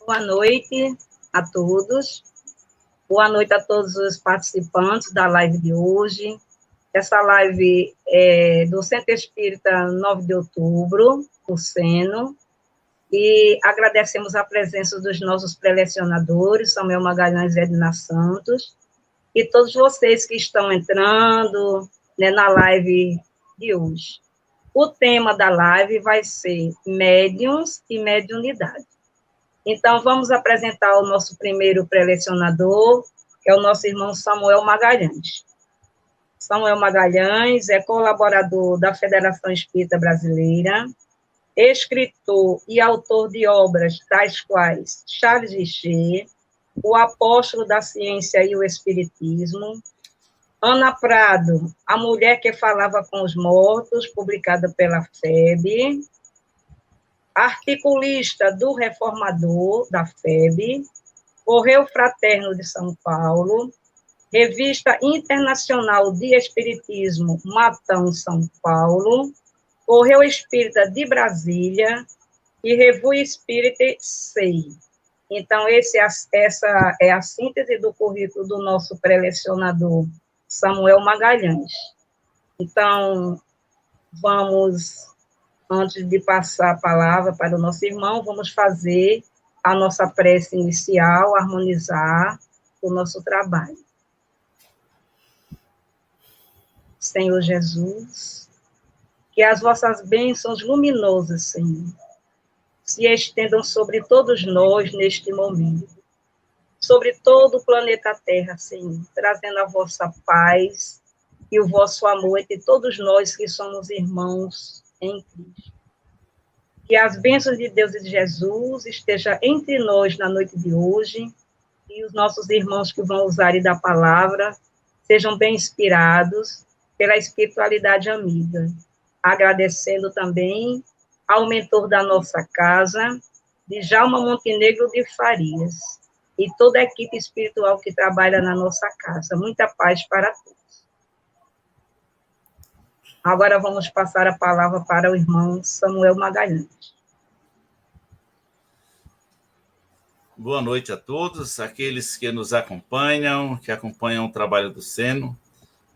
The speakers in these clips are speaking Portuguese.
Boa noite a todos. Boa noite a todos os participantes da live de hoje. Essa live é do Centro Espírita 9 de Outubro, o Seno, e agradecemos a presença dos nossos prelecionadores, Samuel Magalhães e Edna Santos, e todos vocês que estão entrando, né, na live de hoje. O tema da live vai ser médiuns e mediunidade. Então, vamos apresentar o nosso primeiro prelecionador, que é o nosso irmão Samuel Magalhães. Samuel Magalhães é colaborador da Federação Espírita Brasileira, escritor e autor de obras tais quais Charles Richer, O Apóstolo da Ciência e o Espiritismo, Ana Prado, A Mulher que Falava com os Mortos, publicada pela FEB, articulista do Reformador, da FEB, Correio Fraterno de São Paulo, Revista Internacional de Espiritismo, Matão, São Paulo, Correio Espírita de Brasília e Revue Espírita SEI. Então, essa é a síntese do currículo do nosso prelecionador, Samuel Magalhães. Então, antes de passar a palavra para o nosso irmão, vamos fazer a nossa prece inicial, harmonizar o nosso trabalho. Senhor Jesus, que as vossas bênçãos luminosas, Senhor, se estendam sobre todos nós neste momento, sobre todo o planeta Terra, Senhor, trazendo a vossa paz e o vosso amor entre todos nós que somos irmãos em Cristo. Que as bênçãos de Deus e de Jesus estejam entre nós na noite de hoje, e os nossos irmãos que vão usar da palavra sejam bem inspirados pela espiritualidade amiga. Agradecendo também ao mentor da nossa casa, Djalma Montenegro de Farias, e toda a equipe espiritual que trabalha na nossa casa. Muita paz para todos. Agora vamos passar a palavra para o irmão Samuel Magalhães. Boa noite a todos, aqueles que nos acompanham, que acompanham o trabalho do Seno.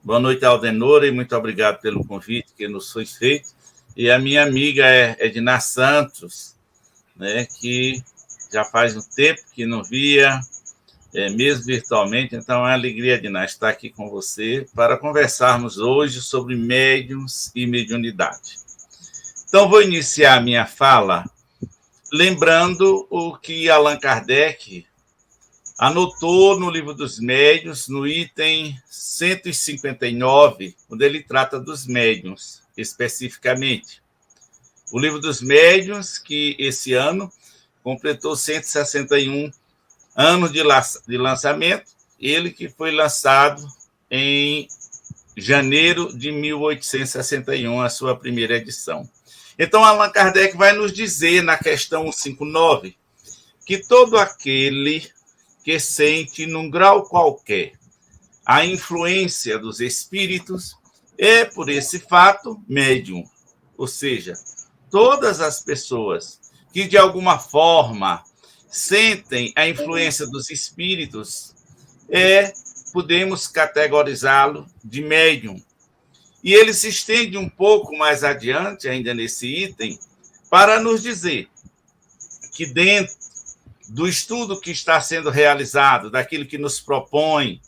Boa noite, Aldenora, e muito obrigado pelo convite que nos foi feito. E a minha amiga Edna Santos, né, que já faz um tempo que não via, mesmo virtualmente, então é uma alegria, Edna, estar aqui com você para conversarmos hoje sobre médiuns e mediunidade. Então, vou iniciar a minha fala lembrando o que Allan Kardec anotou no Livro dos Médiuns, no item 159, onde ele trata dos médiuns, especificamente. O Livro dos Médiuns, que esse ano completou 161 anos de lançamento, ele que foi lançado em janeiro de 1861, a sua primeira edição. Então, Allan Kardec vai nos dizer, na questão 159, que todo aquele que sente, num grau qualquer, a influência dos espíritos é, por esse fato, médium. Ou seja, todas as pessoas que, de alguma forma, sentem a influência dos espíritos, podemos categorizá-lo de médium. E ele se estende um pouco mais adiante, ainda nesse item, para nos dizer que dentro do estudo que está sendo realizado, daquilo que nos propõe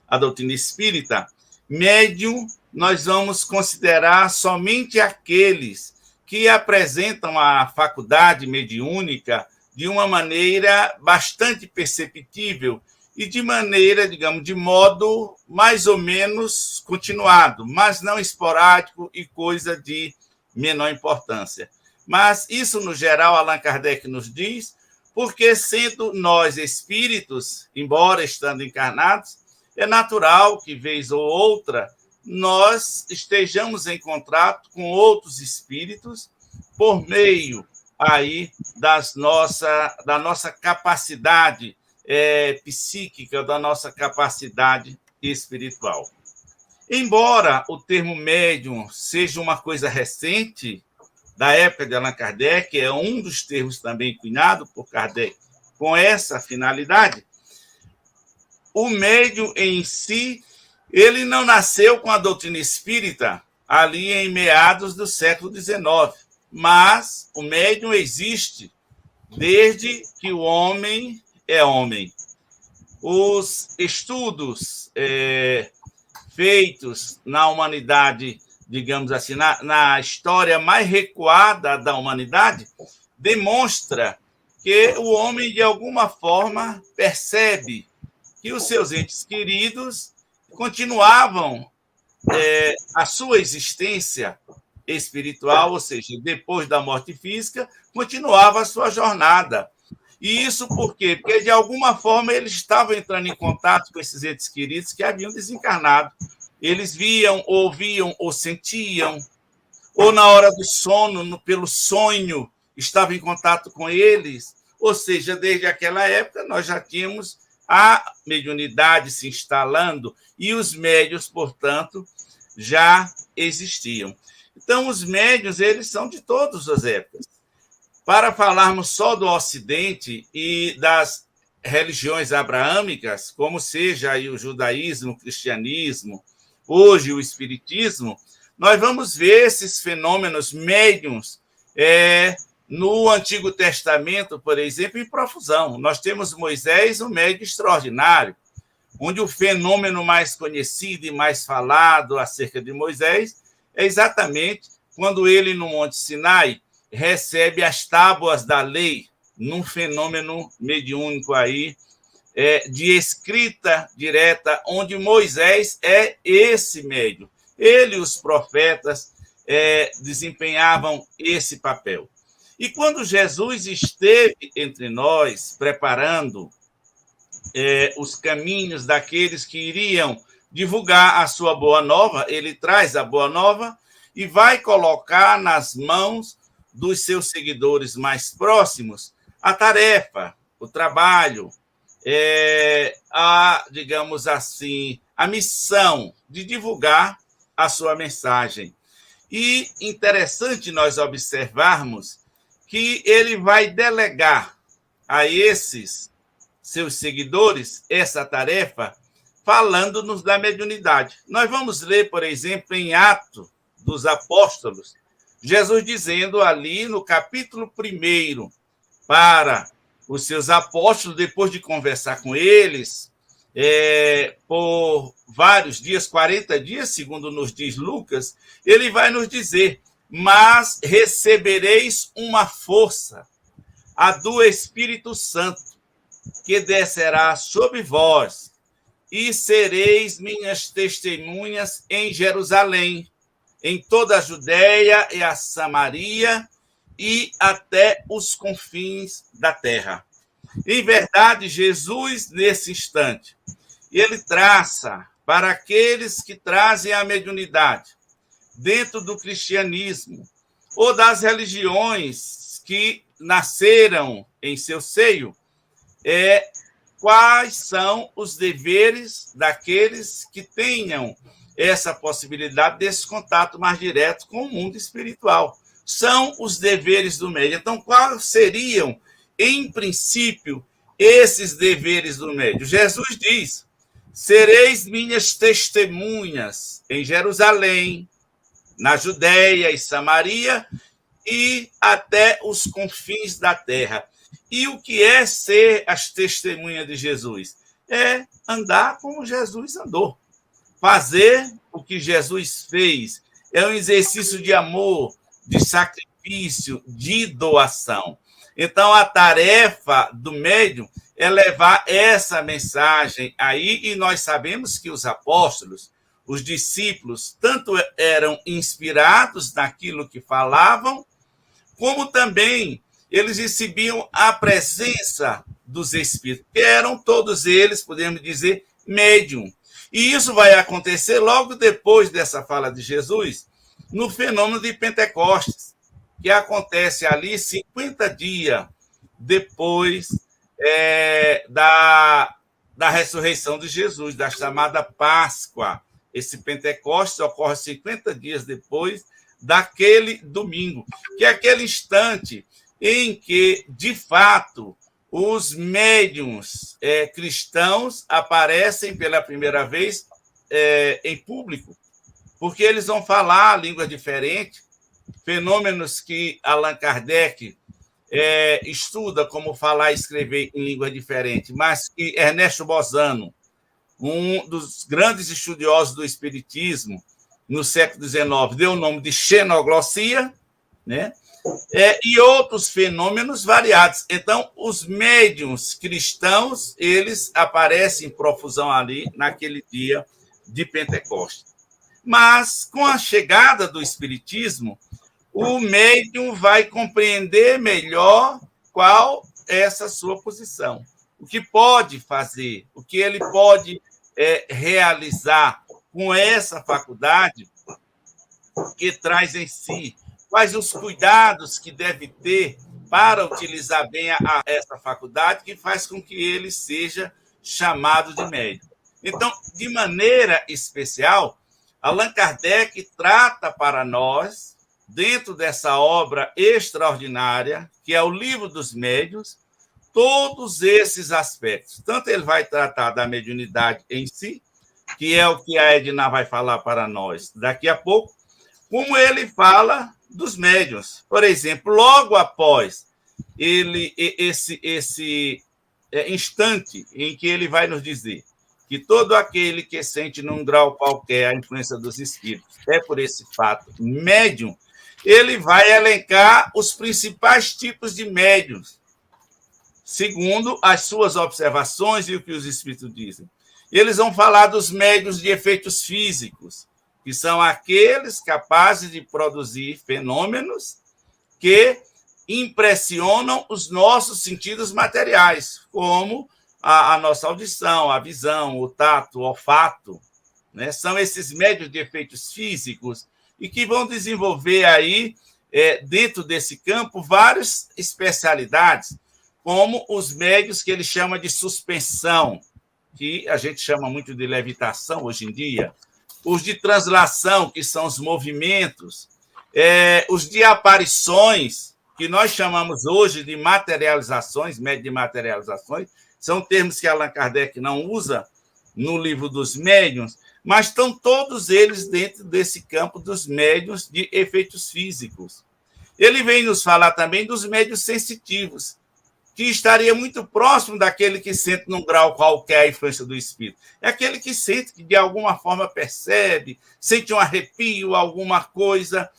a doutrina espírita, médium nós vamos considerar somente aqueles que apresentam a faculdade mediúnica de uma maneira bastante perceptível e de maneira, digamos, de modo mais ou menos continuado, mas não esporádico e coisa de menor importância. Mas isso, no geral, Allan Kardec nos diz, porque sendo nós espíritos, embora estando encarnados, é natural que, vez ou outra, nós estejamos em contato com outros espíritos por meio aí da nossa capacidade psíquica, da nossa capacidade espiritual. Embora o termo médium seja uma coisa recente, da época de Allan Kardec, é um dos termos também cunhado por Kardec com essa finalidade, o médium em si, ele não nasceu com a doutrina espírita ali em meados do século XIX, mas o médium existe desde que o homem é homem. Os estudos feitos na humanidade, digamos assim, na história mais recuada da humanidade, demonstra que o homem, de alguma forma, percebe que os seus entes queridos continuavam a sua existência espiritual, ou seja, depois da morte física, continuava a sua jornada. E isso por quê? Porque, de alguma forma, eles estavam entrando em contato com esses entes queridos que haviam desencarnado. Eles viam, ouviam ou sentiam, ou na hora do sono, pelo sonho, estavam em contato com eles. Ou seja, desde aquela época, nós já tínhamos a mediunidade se instalando e os médiuns, portanto, já existiam. Então, os médiuns, eles são de todas as épocas. Para falarmos só do Ocidente e das religiões abraâmicas, como seja aí o judaísmo, o cristianismo, hoje o espiritismo, nós vamos ver esses fenômenos médiuns no Antigo Testamento, por exemplo, em profusão. Nós temos Moisés, um médium extraordinário, onde o fenômeno mais conhecido e mais falado acerca de Moisés é exatamente quando ele, no Monte Sinai, recebe as tábuas da lei, num fenômeno mediúnico aí, de escrita direta, onde Moisés é esse médium. Ele e os profetas desempenhavam esse papel. E quando Jesus esteve entre nós, preparando os caminhos daqueles que iriam divulgar a sua boa nova, ele traz a boa nova e vai colocar nas mãos dos seus seguidores mais próximos a tarefa, o trabalho, digamos assim, a missão de divulgar a sua mensagem. E interessante nós observarmos que ele vai delegar a esses seus seguidores essa tarefa, falando-nos da mediunidade. Nós vamos ler, por exemplo, em Atos dos Apóstolos, Jesus dizendo ali no capítulo 1 para os seus apóstolos, depois de conversar com eles, por vários dias, 40 dias, segundo nos diz Lucas, ele vai nos dizer: mas recebereis uma força, a do Espírito Santo, que descerá sobre vós, e sereis minhas testemunhas em Jerusalém, em toda a Judéia e a Samaria e até os confins da terra. Em verdade, Jesus, nesse instante, ele traça para aqueles que trazem a mediunidade dentro do cristianismo ou das religiões que nasceram em seu seio, quais são os deveres daqueles que tenham essa possibilidade desse contato mais direto com o mundo espiritual. São os deveres do médium. Então, quais seriam, em princípio, esses deveres do médium? Jesus diz: sereis minhas testemunhas em Jerusalém, na Judéia e Samaria e até os confins da terra. E o que é ser as testemunhas de Jesus? É andar como Jesus andou. Fazer o que Jesus fez. É um exercício de amor, de sacrifício, de doação. Então, a tarefa do médium é levar essa mensagem aí, e nós sabemos que os apóstolos, os discípulos, tanto eram inspirados naquilo que falavam, como também eles recebiam a presença dos Espíritos, que eram todos eles, podemos dizer, médium. E isso vai acontecer logo depois dessa fala de Jesus, no fenômeno de Pentecostes, que acontece ali 50 dias depois da ressurreição de Jesus, da chamada Páscoa. Esse Pentecostes ocorre 50 dias depois daquele domingo, que é aquele instante em que, de fato, os médiuns cristãos aparecem pela primeira vez em público, porque eles vão falar línguas diferentes, fenômenos que Allan Kardec estuda como falar e escrever em língua diferente, mas que Ernesto Bozano, um dos grandes estudiosos do espiritismo no século XIX, deu o nome de xenoglossia, né? E outros fenômenos variados. Então, os médiuns cristãos, eles aparecem em profusão ali naquele dia de Pentecostes. Mas, com a chegada do espiritismo, o médium vai compreender melhor qual é essa sua posição, o que pode fazer, o que ele pode realizar com essa faculdade que traz em si, quais os cuidados que deve ter para utilizar bem essa faculdade, que faz com que ele seja chamado de médium. Então, de maneira especial, Allan Kardec trata para nós, dentro dessa obra extraordinária, que é o Livro dos Médiuns, todos esses aspectos. Tanto ele vai tratar da mediunidade em si, que é o que a Edna vai falar para nós daqui a pouco, como ele fala dos médiuns. Por exemplo, logo após esse instante em que ele vai nos dizer que todo aquele que sente num grau qualquer a influência dos espíritos é por esse fato médium, ele vai elencar os principais tipos de médiuns, segundo as suas observações e o que os espíritos dizem. Eles vão falar dos médiuns de efeitos físicos, que são aqueles capazes de produzir fenômenos que impressionam os nossos sentidos materiais, como a nossa audição, a visão, o tato, o olfato, né? São esses médiuns de efeitos físicos e que vão desenvolver aí, dentro desse campo, várias especialidades, como os médiuns que ele chama de suspensão, que a gente chama muito de levitação hoje em dia, os de translação, que são os movimentos, os de aparições, que nós chamamos hoje de materializações, médios de materializações, são termos que Allan Kardec não usa no Livro dos Médiuns, mas estão todos eles dentro desse campo dos médiuns de efeitos físicos. Ele vem nos falar também dos médiuns sensitivos, que estaria muito próximo daquele que sente num grau qualquer a influência do espírito. É aquele que sente, que de alguma forma percebe, sente um arrepio, alguma coisa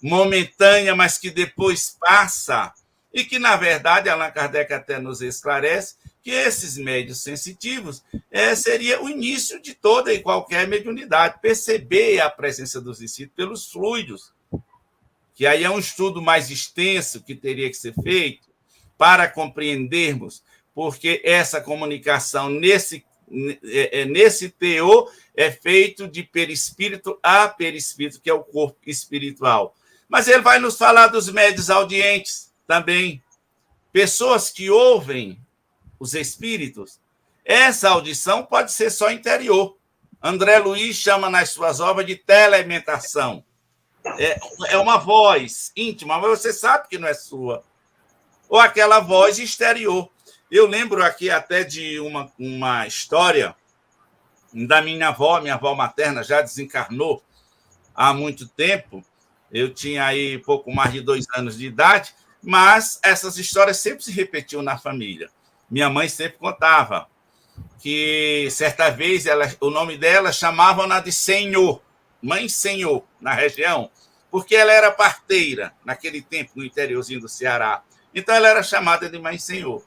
momentânea, mas que depois passa. E que, na verdade, Allan Kardec até nos esclarece que esses médiuns sensitivos seria o início de toda e qualquer mediunidade, perceber a presença dos espíritos pelos fluidos, que aí é um estudo mais extenso que teria que ser feito para compreendermos, porque essa comunicação nesse teor é feito de perispírito a perispírito, que é o corpo espiritual. Mas ele vai nos falar dos médiuns audientes também, pessoas que ouvem os espíritos. Essa audição pode ser só interior. André Luiz chama nas suas obras de telementação. É uma voz íntima, mas você sabe que não é sua. Ou aquela voz exterior. Eu lembro aqui até de uma história da minha avó materna já desencarnou há muito tempo. Eu tinha aí pouco mais de 2 anos de idade, mas essas histórias sempre se repetiam na família. Minha mãe sempre contava que, certa vez, o nome dela chamavam-na de Senhor, Mãe Senhor, na região, porque ela era parteira, naquele tempo, no interiorzinho do Ceará. Então, ela era chamada de Mãe Senhor.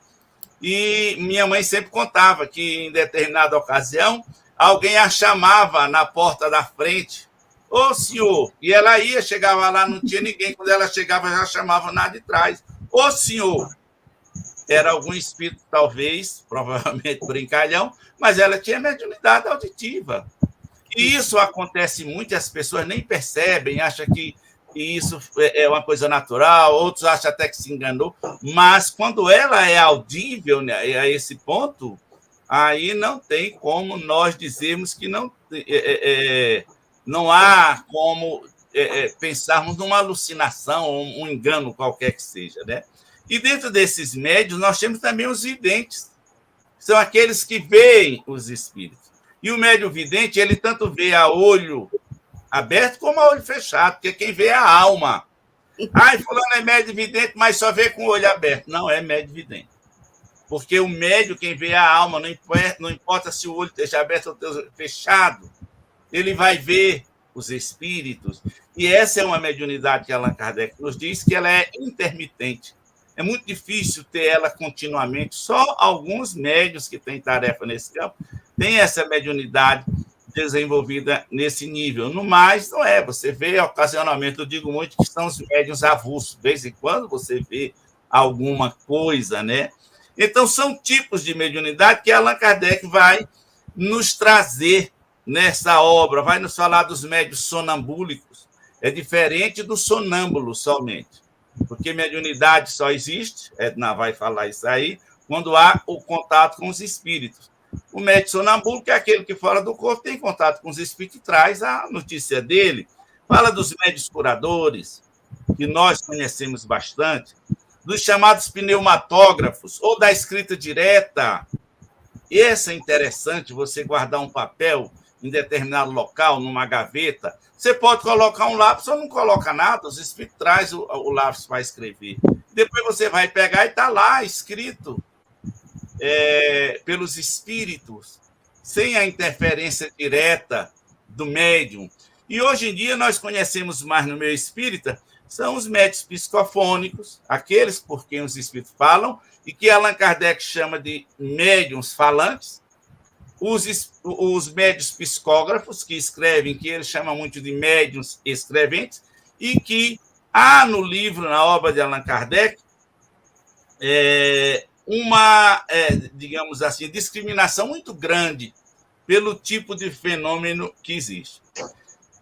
E minha mãe sempre contava que, em determinada ocasião, alguém a chamava na porta da frente, ô senhor, e ela ia, chegava lá, não tinha ninguém, quando ela chegava, já chamava lá de trás, ô senhor. Era algum espírito, talvez, provavelmente brincalhão, mas ela tinha mediunidade auditiva. E isso acontece muito, e as pessoas nem percebem, acham que isso é uma coisa natural, outros acham até que se enganou, mas quando ela é audível, né, a esse ponto, aí não tem como nós dizermos que não há como pensarmos numa alucinação, um engano qualquer que seja, né? E dentro desses médios, nós temos também os videntes. São aqueles que veem os espíritos. E o médium vidente, ele tanto vê a olho aberto como a olho fechado, porque quem vê é a alma. Ai, fulano é médium vidente, mas só vê com o olho aberto. Não é médium vidente. Porque o médium, quem vê é a alma, não importa se o olho esteja aberto ou fechado, ele vai ver os espíritos. E essa é uma mediunidade que Allan Kardec nos diz que ela é intermitente. É muito difícil ter ela continuamente. Só alguns médiuns que têm tarefa nesse campo têm essa mediunidade desenvolvida nesse nível. No mais, não é. Você vê, ocasionalmente, eu digo muito que são os médiuns avulsos. De vez em quando você vê alguma coisa, né? Então, são tipos de mediunidade que Allan Kardec vai nos trazer nessa obra, vai nos falar dos médiuns sonambúlicos. É diferente do sonâmbulo somente, porque mediunidade só existe, Edna vai falar isso aí, quando há o contato com os espíritos. O médium sonambúlico é aquele que fora do corpo tem contato com os espíritos e traz a notícia dele. Fala dos médiuns curadores, que nós conhecemos bastante, dos chamados pneumatógrafos, ou da escrita direta. Esse é interessante, você guardar um papel em determinado local, numa gaveta. Você pode colocar um lápis ou não coloca nada, os espíritos trazem o lápis para escrever. Depois você vai pegar e está lá escrito pelos espíritos, sem a interferência direta do médium. E hoje em dia nós conhecemos mais no meio espírita, são os médiuns psicofônicos, aqueles por quem os espíritos falam, e que Allan Kardec chama de médiuns falantes, os médiuns psicógrafos, que escrevem, que ele chama muito de médiuns escreventes, e que há no livro, na obra de Allan Kardec, uma, digamos assim, discriminação muito grande pelo tipo de fenômeno que existe.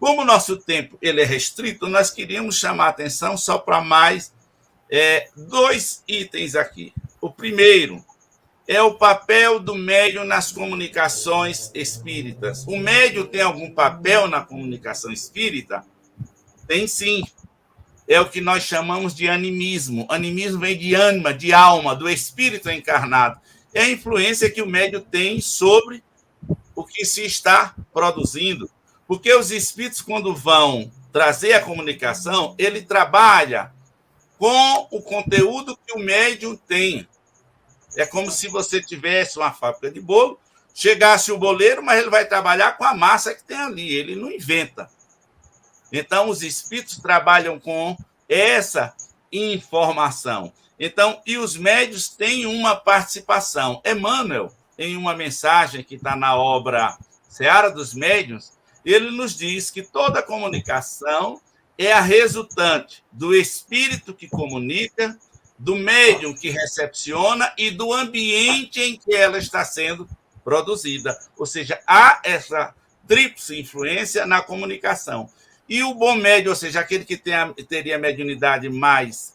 Como o nosso tempo ele é restrito, nós queríamos chamar a atenção só para mais 2 itens aqui. O primeiro é o papel do médium nas comunicações espíritas. O médium tem algum papel na comunicação espírita? Tem sim. É o que nós chamamos de animismo. Animismo vem de ânima, de alma, do espírito encarnado. É a influência que o médium tem sobre o que se está produzindo. Porque os espíritos, quando vão trazer a comunicação, ele trabalha com o conteúdo que o médium tem. É como se você tivesse uma fábrica de bolo, chegasse o boleiro, mas ele vai trabalhar com a massa que tem ali, ele não inventa. Então, os espíritos trabalham com essa informação. Então, e os médiuns têm uma participação. Emmanuel, em uma mensagem que está na obra Seara dos Médiuns, ele nos diz que toda comunicação é a resultante do espírito que comunica, do médium que recepciona e do ambiente em que ela está sendo produzida. Ou seja, há essa tríplice influência na comunicação. E o bom médium, ou seja, aquele que teria a mediunidade mais,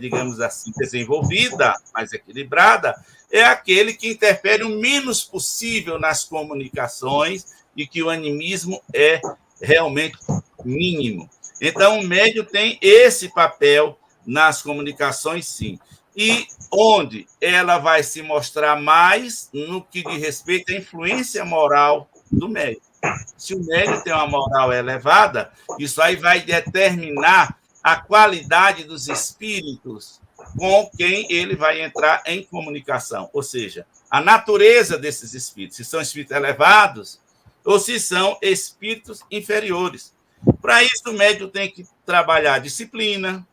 digamos assim, desenvolvida, mais equilibrada, é aquele que interfere o menos possível nas comunicações e que o animismo é realmente mínimo. Então, o médium tem esse papel nas comunicações, sim. E onde ela vai se mostrar mais no que diz respeito à influência moral do médium. Se o médium tem uma moral elevada, isso aí vai determinar a qualidade dos espíritos com quem ele vai entrar em comunicação. Ou seja, a natureza desses espíritos, se são espíritos elevados ou se são espíritos inferiores. Para isso, o médium tem que trabalhar disciplina,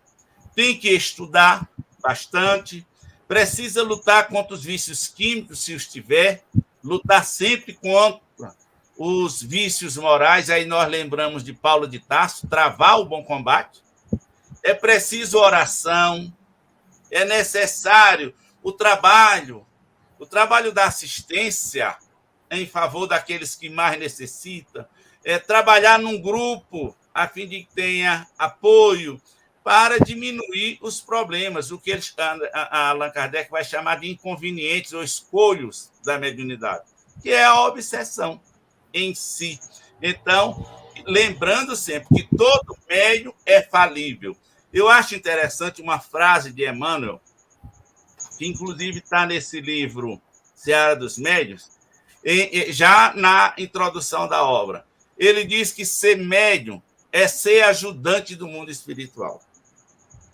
tem que estudar bastante, precisa lutar contra os vícios químicos, se os tiver, lutar sempre contra os vícios morais. Aí nós lembramos de Paulo de Tarso, travar o bom combate. É preciso oração, é necessário o trabalho da assistência em favor daqueles que mais necessitam, trabalhar num grupo a fim de que tenha apoio para diminuir os problemas, o que Allan Kardec vai chamar de inconvenientes ou escolhos da mediunidade, que é a obsessão em si. Então, lembrando sempre que todo médium é falível. Eu acho interessante uma frase de Emmanuel, que inclusive está nesse livro Seara dos Médiuns, já na introdução da obra. Ele diz que ser médium é ser ajudante do mundo espiritual.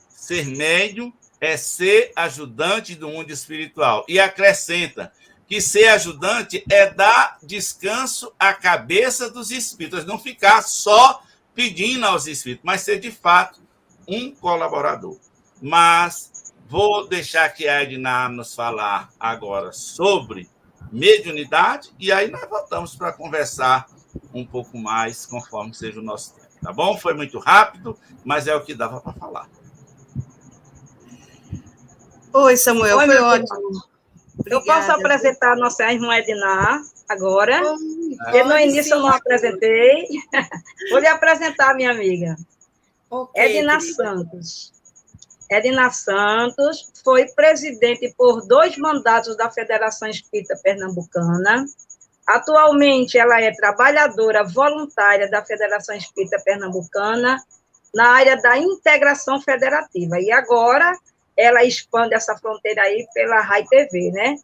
Ser médium é ser ajudante do mundo espiritual. E acrescenta que ser ajudante é dar descanso à cabeça dos espíritos, não ficar só pedindo aos espíritos, mas ser, de fato, um colaborador. Mas vou deixar que a Edna nos falar agora sobre mediunidade, e aí nós voltamos para conversar um pouco mais, conforme seja o nosso tempo. Tá bom? Foi muito rápido, mas é o que dava para falar. Oi, Samuel, foi ótimo. Eu posso apresentar a nossa irmã Edna agora? Porque no início eu não apresentei. Vou lhe apresentar, minha amiga. Edna Santos. Edna Santos foi presidente por 2 mandatos da Federação Espírita Pernambucana. Atualmente, ela é trabalhadora voluntária da Federação Espírita Pernambucana na área da integração federativa. E agora, ela expande essa fronteira aí pela Rai TV, né?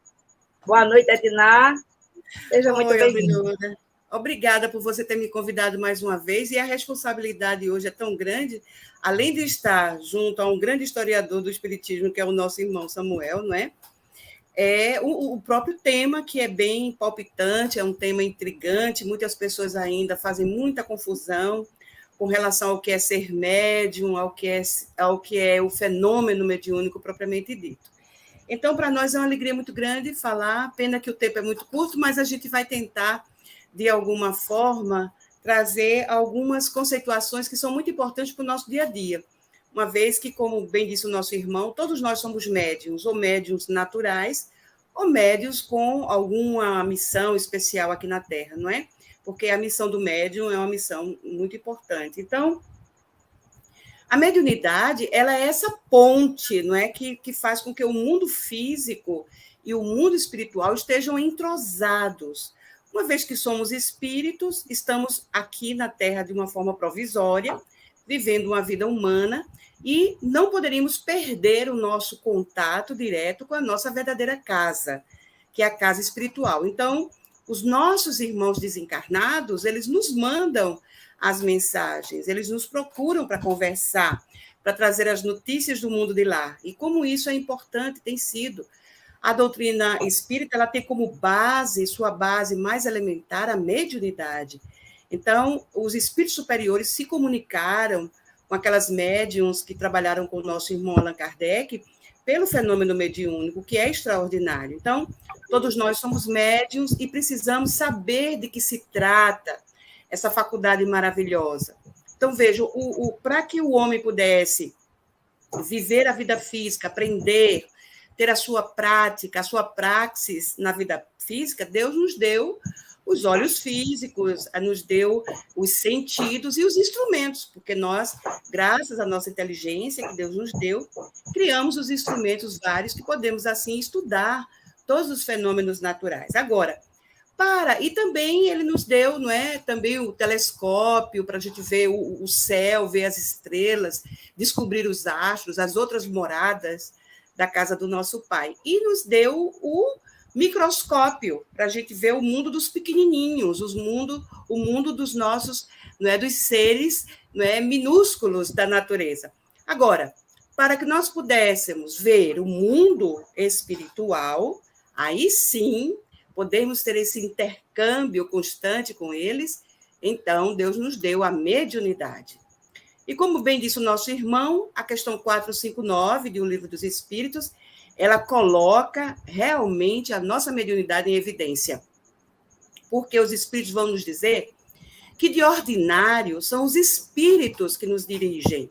Boa noite, Edna. Seja muito bem-vinda. Obrigada por você ter me convidado mais uma vez, e a responsabilidade hoje é tão grande, além de estar junto a um grande historiador do Espiritismo, que é o nosso irmão Samuel, não é? É o próprio tema, que é bem palpitante, é um tema intrigante, muitas pessoas ainda fazem muita confusão com relação ao que é ser médium, ao que é o fenômeno mediúnico propriamente dito. Então, para nós é uma alegria muito grande falar, pena que o tempo é muito curto, mas a gente vai tentar, de alguma forma, trazer algumas conceituações que são muito importantes para o nosso dia a dia, uma vez que, como bem disse o nosso irmão, todos nós somos médiuns, ou médiuns naturais, ou médiuns com alguma missão especial aqui na Terra, não é? Porque a missão do médium é uma missão muito importante. Então, a mediunidade, ela é essa ponte, não é, que faz com que o mundo físico e o mundo espiritual estejam entrosados. Uma vez que somos espíritos, estamos aqui na Terra de uma forma provisória, vivendo uma vida humana, e não poderíamos perder o nosso contato direto com a nossa verdadeira casa, que é a casa espiritual. Então, os nossos irmãos desencarnados, eles nos mandam as mensagens, eles nos procuram para conversar, para trazer as notícias do mundo de lá. E como isso é importante, tem sido. A doutrina espírita, ela tem como base, sua base mais elementar, a mediunidade. Então, os espíritos superiores se comunicaram com aquelas médiuns que trabalharam com o nosso irmão Allan Kardec pelo fenômeno mediúnico, que é extraordinário. Então, todos nós somos médiuns e precisamos saber de que se trata essa faculdade maravilhosa. Então, vejam, para que o homem pudesse viver a vida física, aprender, ter a sua prática, a sua praxis na vida física, Deus nos deu os olhos físicos, nos deu os sentidos e os instrumentos, porque nós, graças à nossa inteligência que Deus nos deu, criamos os instrumentos vários que podemos, assim, estudar todos os fenômenos naturais. Agora, e também ele nos deu, não é, também o telescópio para a gente ver o céu, ver as estrelas, descobrir os astros, as outras moradas da casa do nosso Pai. E nos deu o microscópio para a gente ver o mundo dos pequenininhos, o mundo dos nossos, não é, dos seres, não é, minúsculos da natureza. Agora, para que nós pudéssemos ver o mundo espiritual, aí sim podemos ter esse intercâmbio constante com eles, então Deus nos deu a mediunidade. E como bem disse o nosso irmão, a questão 459 de O Livro dos Espíritos, ela coloca realmente a nossa mediunidade em evidência. Porque os espíritos vão nos dizer que, de ordinário, são os espíritos que nos dirigem,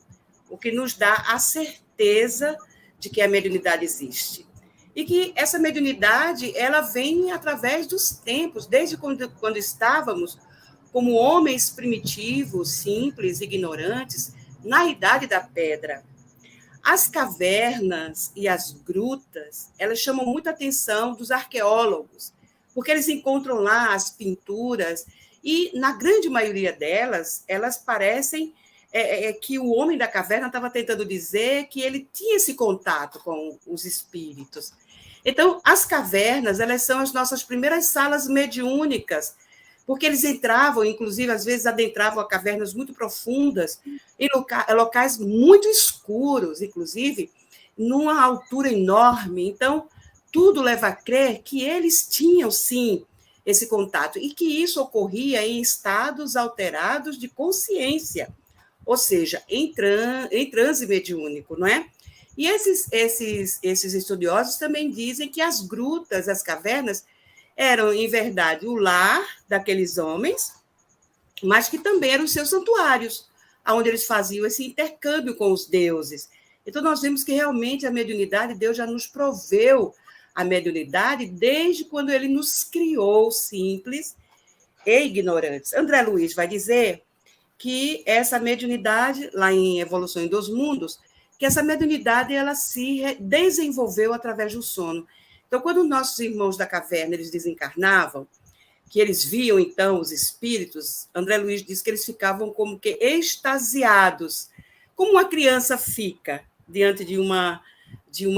o que nos dá a certeza de que a mediunidade existe. E que essa mediunidade, ela vem através dos tempos, desde quando estávamos como homens primitivos, simples, ignorantes, na Idade da Pedra. As cavernas e as grutas, elas chamam muita atenção dos arqueólogos, porque eles encontram lá as pinturas e, na grande maioria delas, elas parecem que o homem da caverna estava tentando dizer que ele tinha esse contato com os espíritos. Então, as cavernas, elas são as nossas primeiras salas mediúnicas, porque eles entravam, inclusive, às vezes adentravam a cavernas muito profundas, em locais muito escuros, inclusive, numa altura enorme. Então, tudo leva a crer que eles tinham, sim, esse contato, e que isso ocorria em estados alterados de consciência, ou seja, em transe mediúnico, não é? E esses estudiosos também dizem que as grutas, as cavernas, eram, em verdade, o lar daqueles homens, mas que também eram os seus santuários, onde eles faziam esse intercâmbio com os deuses. Então, nós vemos que realmente a mediunidade, Deus já nos proveu a mediunidade desde quando ele nos criou simples e ignorantes. André Luiz vai dizer que essa mediunidade, lá em Evolução dos Mundos, que essa mediunidade ela se desenvolveu através do sono. Então, quando nossos irmãos da caverna eles desencarnavam, que eles viam, então, os espíritos, André Luiz diz que eles ficavam como que extasiados, como uma criança fica diante de uma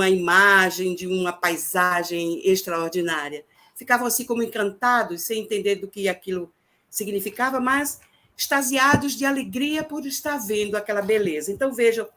imagem, de uma paisagem extraordinária. Ficavam assim como encantados, sem entender do que aquilo significava, mas extasiados de alegria por estar vendo aquela beleza. Então, vejam,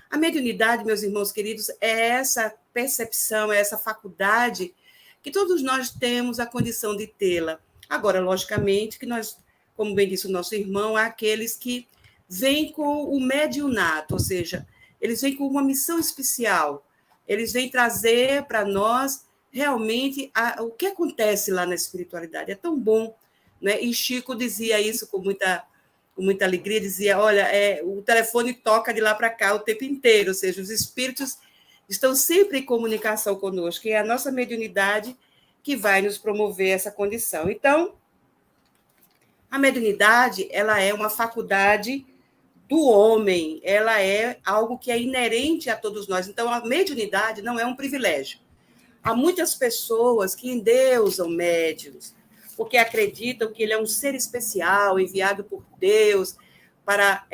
a mediunidade, meus irmãos queridos, é essa percepção, é essa faculdade que todos nós temos a condição de tê-la. Agora, logicamente, que nós, como bem disse o nosso irmão, há aqueles que vêm com o mediunato, ou seja, eles vêm com uma missão especial, eles vêm trazer para nós realmente o que acontece lá na espiritualidade. É tão bom, né? E Chico dizia isso com muita alegria, dizia, olha, o telefone toca de lá para cá o tempo inteiro, ou seja, os espíritos estão sempre em comunicação conosco, e é a nossa mediunidade que vai nos promover essa condição. Então, a mediunidade, ela é uma faculdade do homem, ela é algo que é inerente a todos nós. Então, a mediunidade não é um privilégio. Há muitas pessoas que endeusam médiuns, porque acreditam que ele é um ser especial, enviado por Deus para,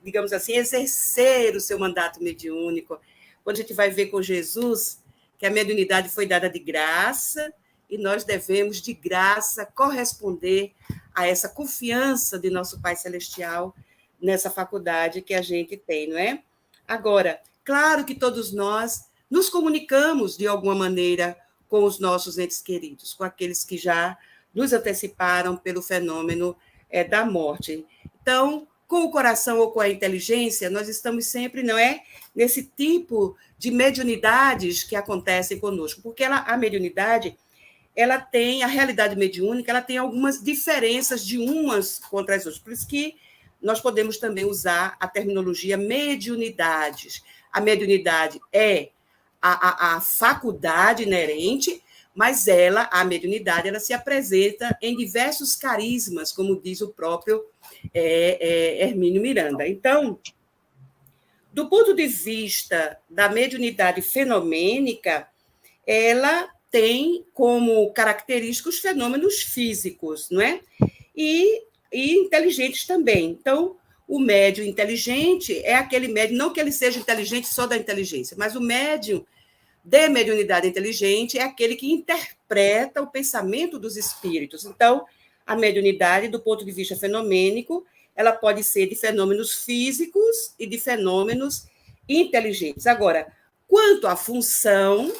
digamos assim, exercer o seu mandato mediúnico. Quando a gente vai ver com Jesus que a mediunidade foi dada de graça e nós devemos, de graça, corresponder a essa confiança de nosso Pai Celestial nessa faculdade que a gente tem, não é? Agora, claro que todos nós nos comunicamos de alguma maneira com os nossos entes queridos, com aqueles que já nos anteciparam pelo fenômeno da morte. Então, com o coração ou com a inteligência, nós estamos sempre, não é, nesse tipo de mediunidades que acontecem conosco, porque a mediunidade, ela tem, a realidade mediúnica, ela tem algumas diferenças de umas contra as outras, por isso que nós podemos também usar a terminologia mediunidades. A mediunidade é a faculdade inerente, mas a mediunidade, ela se apresenta em diversos carismas, como diz o próprio Hermínio Miranda. Então, do ponto de vista da mediunidade fenomênica, ela tem como característicos fenômenos físicos, não é? E inteligentes também. Então, o médium inteligente é aquele médium, não que ele seja inteligente só da inteligência, mas o médium de mediunidade inteligente é aquele que interpreta o pensamento dos espíritos. Então, a mediunidade, do ponto de vista fenomênico, ela pode ser de fenômenos físicos e de fenômenos inteligentes. Agora, quanto à função,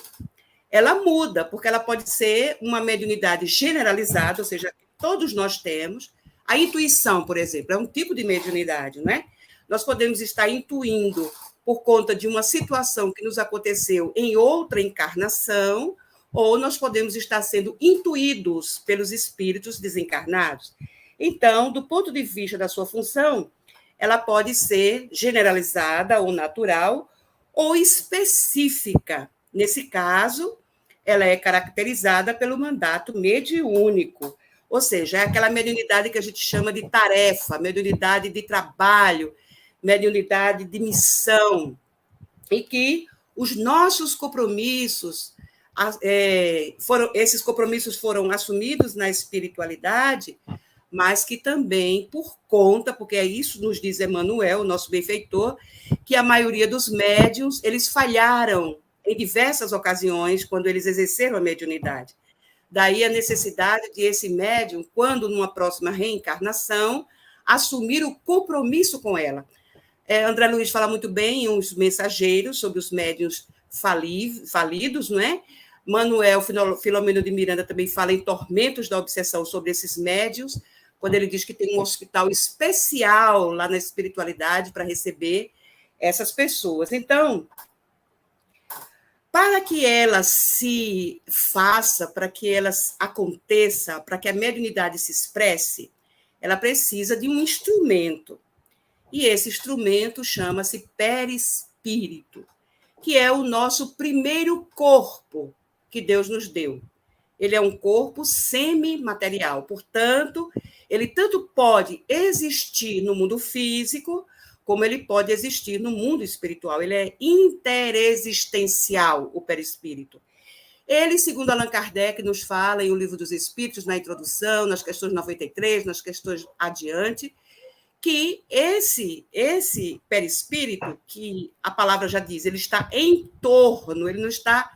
ela muda, porque ela pode ser uma mediunidade generalizada, ou seja, todos nós temos. A intuição, por exemplo, é um tipo de mediunidade, não é? Nós podemos estar intuindo por conta de uma situação que nos aconteceu em outra encarnação, ou nós podemos estar sendo intuídos pelos espíritos desencarnados. Então, do ponto de vista da sua função, ela pode ser generalizada ou natural, ou específica. Nesse caso, ela é caracterizada pelo mandato mediúnico, ou seja, é aquela mediunidade que a gente chama de tarefa, mediunidade de trabalho, mediunidade de missão, e que os nossos compromissos, esses compromissos foram assumidos na espiritualidade, mas que também, por conta, porque é isso nos diz Emmanuel, nosso benfeitor, que a maioria dos médiuns, eles falharam em diversas ocasiões quando eles exerceram a mediunidade. Daí a necessidade de esse médium, quando numa próxima reencarnação, assumir o compromisso com ela. André Luiz fala muito bem em Os Mensageiros, sobre os médiuns falidos, não é? Manuel Filomeno de Miranda também fala em Tormentos da Obsessão sobre esses médiuns, quando ele diz que tem um hospital especial lá na espiritualidade para receber essas pessoas. Então, para que ela se faça, para que ela aconteça, para que a mediunidade se expresse, ela precisa de um instrumento. E esse instrumento chama-se perispírito, que é o nosso primeiro corpo que Deus nos deu. Ele é um corpo semimaterial, portanto, ele tanto pode existir no mundo físico, como ele pode existir no mundo espiritual. Ele é interexistencial, o perispírito. Ele, segundo Allan Kardec, nos fala em O Livro dos Espíritos, na introdução, nas questões 93, nas questões adiante, que esse perispírito, que a palavra já diz, ele está em torno, ele não está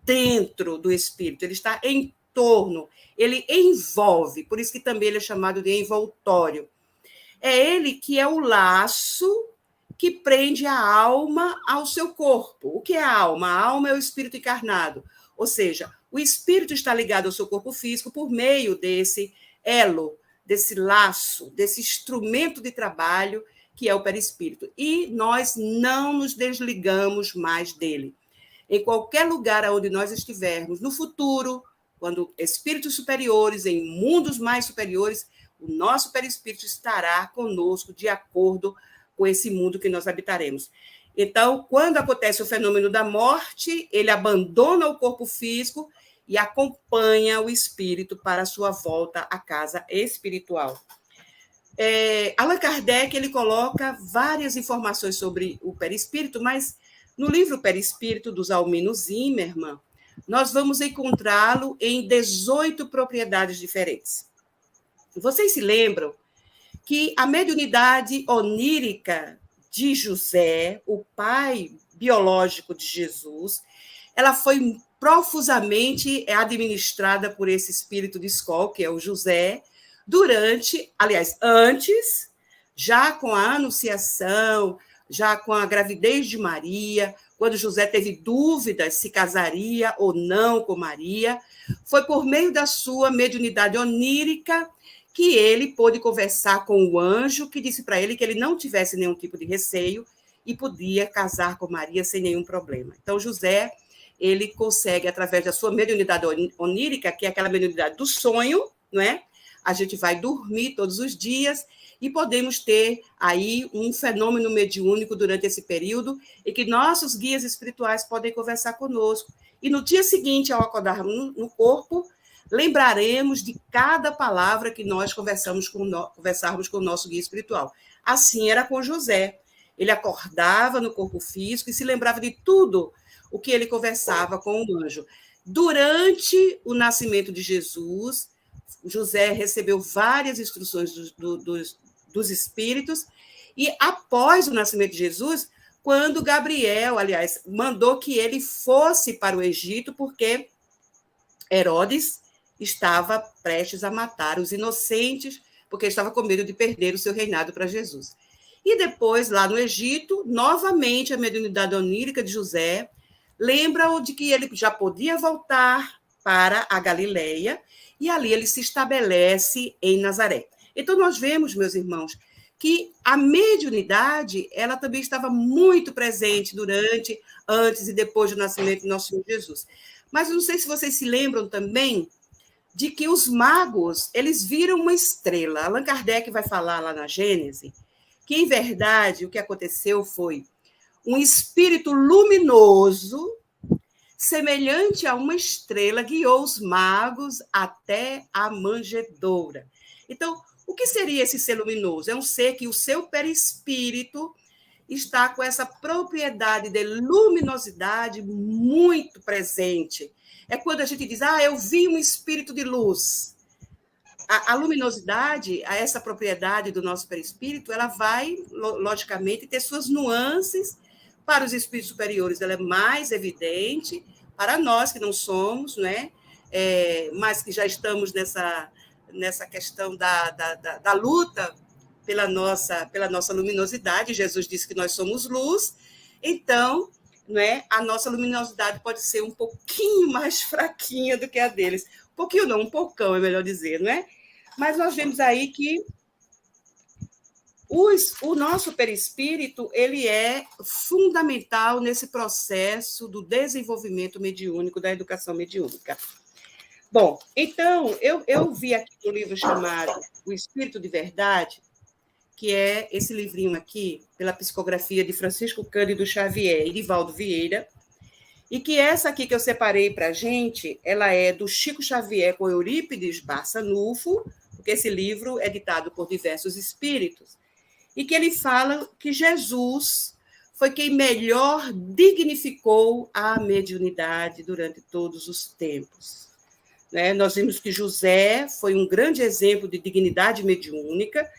dentro do espírito, ele está em torno, ele envolve, por isso que também ele é chamado de envoltório. É ele que é o laço que prende a alma ao seu corpo. O que é a alma? A alma é o espírito encarnado, ou seja, o espírito está ligado ao seu corpo físico por meio desse elo, desse laço, desse instrumento de trabalho que é o perispírito. E nós não nos desligamos mais dele. Em qualquer lugar onde nós estivermos, no futuro, quando espíritos superiores, em mundos mais superiores, o nosso perispírito estará conosco de acordo com esse mundo que nós habitaremos. Então, quando acontece o fenômeno da morte, ele abandona o corpo físico e acompanha o espírito para a sua volta à casa espiritual. Allan Kardec ele coloca várias informações sobre o perispírito, mas no livro Perispírito, dos Almino Zimmermann, nós vamos encontrá-lo em 18 propriedades diferentes. Vocês se lembram que a mediunidade onírica de José, o pai biológico de Jesus, ela foi profusamente administrada por esse espírito de escola, que é o José, antes, já com a anunciação, já com a gravidez de Maria, quando José teve dúvidas se casaria ou não com Maria, foi por meio da sua mediunidade onírica que ele pôde conversar com o anjo, que disse para ele que ele não tivesse nenhum tipo de receio e podia casar com Maria sem nenhum problema. Então, José, ele consegue, através da sua mediunidade onírica, que é aquela mediunidade do sonho, não é? A gente vai dormir todos os dias e podemos ter aí um fenômeno mediúnico durante esse período em que nossos guias espirituais podem conversar conosco. E no dia seguinte, ao acordarmos no corpo, lembraremos de cada palavra que nós conversarmos com o nosso guia espiritual. Assim era com José. Ele acordava no corpo físico e se lembrava de tudo o que ele conversava com o anjo. Durante o nascimento de Jesus, José recebeu várias instruções dos espíritos, e após o nascimento de Jesus, quando Gabriel, aliás, mandou que ele fosse para o Egito, porque Herodes estava prestes a matar os inocentes, porque estava com medo de perder o seu reinado para Jesus. E depois, lá no Egito, novamente a mediunidade onírica de José lembra-o de que ele já podia voltar para a Galileia, e ali ele se estabelece em Nazaré. Então, nós vemos, meus irmãos, que a mediunidade ela também estava muito presente durante, antes e depois do nascimento de nosso Senhor Jesus. Mas eu não sei se vocês se lembram também de que os magos, eles viram uma estrela. Allan Kardec vai falar lá na Gênese que, em verdade, o que aconteceu foi um espírito luminoso, semelhante a uma estrela, guiou os magos até a manjedoura. Então, o que seria esse ser luminoso? É um ser que o seu perispírito está com essa propriedade de luminosidade muito presente. É quando a gente diz, eu vi um espírito de luz. a luminosidade, essa propriedade do nosso perispírito, ela vai, logicamente, ter suas nuances. Para os espíritos superiores, ela é mais evidente. Para nós, que não somos, né? Mas que já estamos nessa questão da luta pela nossa luminosidade. Jesus disse que nós somos luz. Então, né, a nossa luminosidade pode ser um pouquinho mais fraquinha do que a deles. Um pouquinho não, um poucão, é melhor dizer, não é? Mas nós vemos aí que o nosso perispírito, ele é fundamental nesse processo do desenvolvimento mediúnico, da educação mediúnica. Bom, então, eu vi aqui um livro chamado O Espírito de Verdade, que é esse livrinho aqui, pela psicografia de Francisco Cândido Xavier e Divaldo Vieira, e que essa aqui que eu separei para a gente, ela é do Chico Xavier com Eurípides Barçanufo, porque esse livro é ditado por diversos espíritos, e que ele fala que Jesus foi quem melhor dignificou a mediunidade durante todos os tempos. Né? Nós vimos que José foi um grande exemplo de dignidade mediúnica,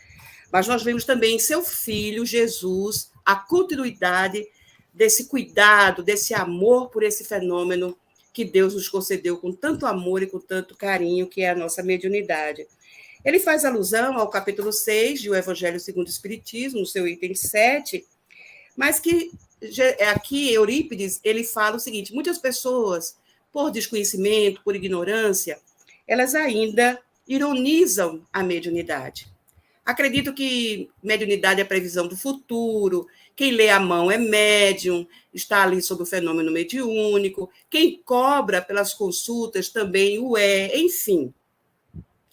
mas nós vemos também em seu filho, Jesus, a continuidade desse cuidado, desse amor por esse fenômeno que Deus nos concedeu com tanto amor e com tanto carinho, que é a nossa mediunidade. Ele faz alusão ao capítulo 6 do Evangelho segundo o Espiritismo, no seu item 7, mas que aqui Eurípides ele fala o seguinte: muitas pessoas, por desconhecimento, por ignorância, elas ainda ironizam a mediunidade. Acredito que mediunidade é a previsão do futuro, quem lê a mão é médium, está ali sob o fenômeno mediúnico, quem cobra pelas consultas também o é, enfim.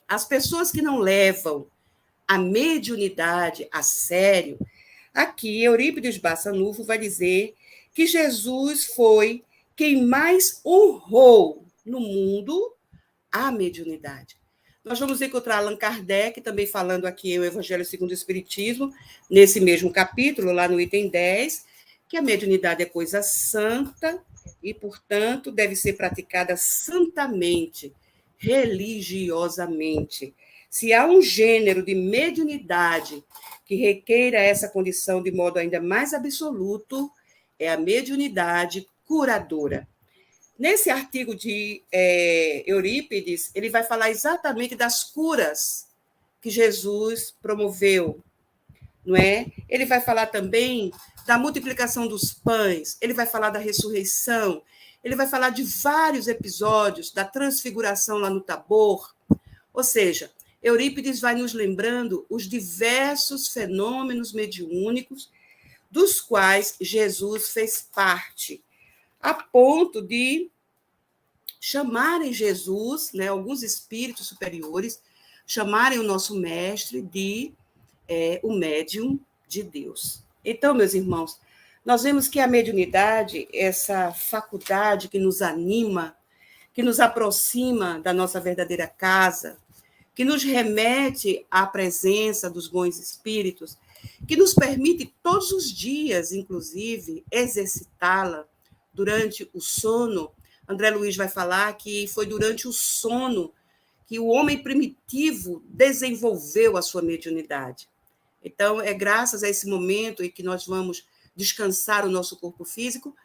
As pessoas que não levam a mediunidade a sério, aqui Eurípides Barçanufo vai dizer que Jesus foi quem mais honrou no mundo a mediunidade. Nós vamos encontrar Allan Kardec também falando aqui o Evangelho segundo o Espiritismo, nesse mesmo capítulo, lá no item 10, que a mediunidade é coisa santa e, portanto, deve ser praticada santamente, religiosamente. Se há um gênero de mediunidade que requeira essa condição de modo ainda mais absoluto, é a mediunidade curadora. Nesse artigo de Eurípides, ele vai falar exatamente das curas que Jesus promoveu, não é? Ele vai falar também da multiplicação dos pães, ele vai falar da ressurreição, ele vai falar de vários episódios da transfiguração lá no Tabor. Ou seja, Eurípides vai nos lembrando os diversos fenômenos mediúnicos dos quais Jesus fez parte, a ponto de chamarem Jesus, né, alguns espíritos superiores, chamarem o nosso mestre de o médium de Deus. Então, meus irmãos, nós vemos que a mediunidade, essa faculdade que nos anima, que nos aproxima da nossa verdadeira casa, que nos remete à presença dos bons espíritos, que nos permite todos os dias, inclusive, exercitá-la durante o sono. André Luiz vai falar que foi durante o sono que o homem primitivo desenvolveu a sua mediunidade. Então, é graças a esse momento em que nós vamos descansar o nosso corpo físico,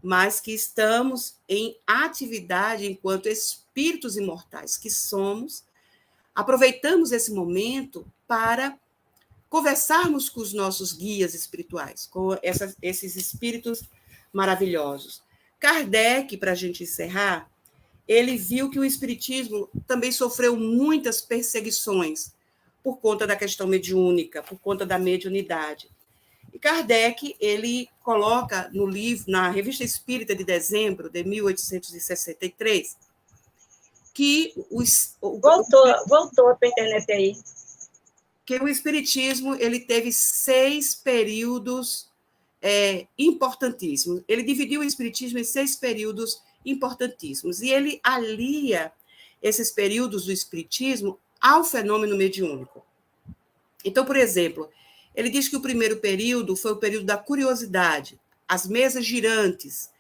mas que estamos em atividade enquanto espíritos imortais que somos, aproveitamos esse momento para conversarmos com os nossos guias espirituais, com esses espíritos maravilhosos. Kardec, para a gente encerrar, ele viu que o espiritismo também sofreu muitas perseguições por conta da questão mediúnica, por conta da mediunidade. E Kardec, ele coloca no livro, na Revista Espírita de dezembro de 1863, que Voltou para a internet aí. Que o espiritismo ele teve 6 períodos importantíssimos. Ele dividiu o espiritismo em 6 períodos importantíssimos. E ele alia esses períodos do espiritismo ao fenômeno mediúnico. Então, por exemplo, ele diz que o primeiro período foi o período da curiosidade. As mesas girantes,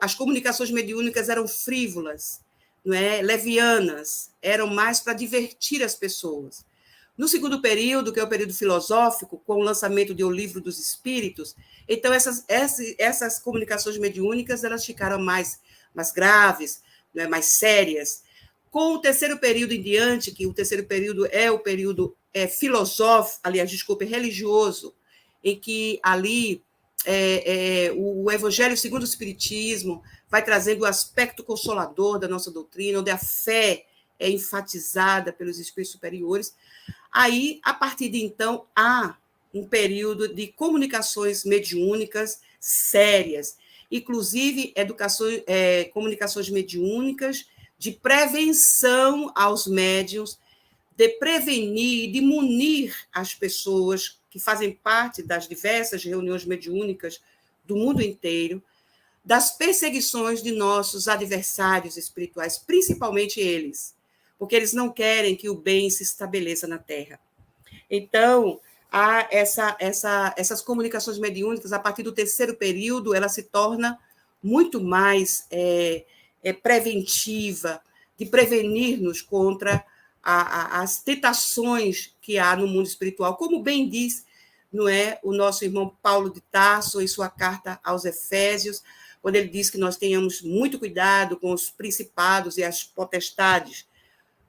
as comunicações mediúnicas eram frívolas, não é, levianas, eram mais para divertir as pessoas. No segundo período, que é o período filosófico, com o lançamento do Livro dos Espíritos, então essas comunicações mediúnicas elas ficaram mais graves, né, mais sérias. Com o terceiro período em diante, que o terceiro período é o período filosófico, aliás, desculpe, religioso, em que ali o Evangelho segundo o Espiritismo vai trazendo o aspecto consolador da nossa doutrina, onde a fé é enfatizada pelos espíritos superiores. Aí, a partir de então, há um período de comunicações mediúnicas sérias, inclusive comunicações mediúnicas de prevenção aos médiuns, de prevenir, de munir as pessoas que fazem parte das diversas reuniões mediúnicas do mundo inteiro, das perseguições de nossos adversários espirituais, principalmente eles, porque eles não querem que o bem se estabeleça na Terra. Então, há essas comunicações mediúnicas, a partir do terceiro período, ela se torna muito mais preventiva, de prevenir-nos contra as tentações que há no mundo espiritual, como bem diz, não é, o nosso irmão Paulo de Tarso, em sua carta aos Efésios, quando ele diz que nós tenhamos muito cuidado com os principados e as potestades.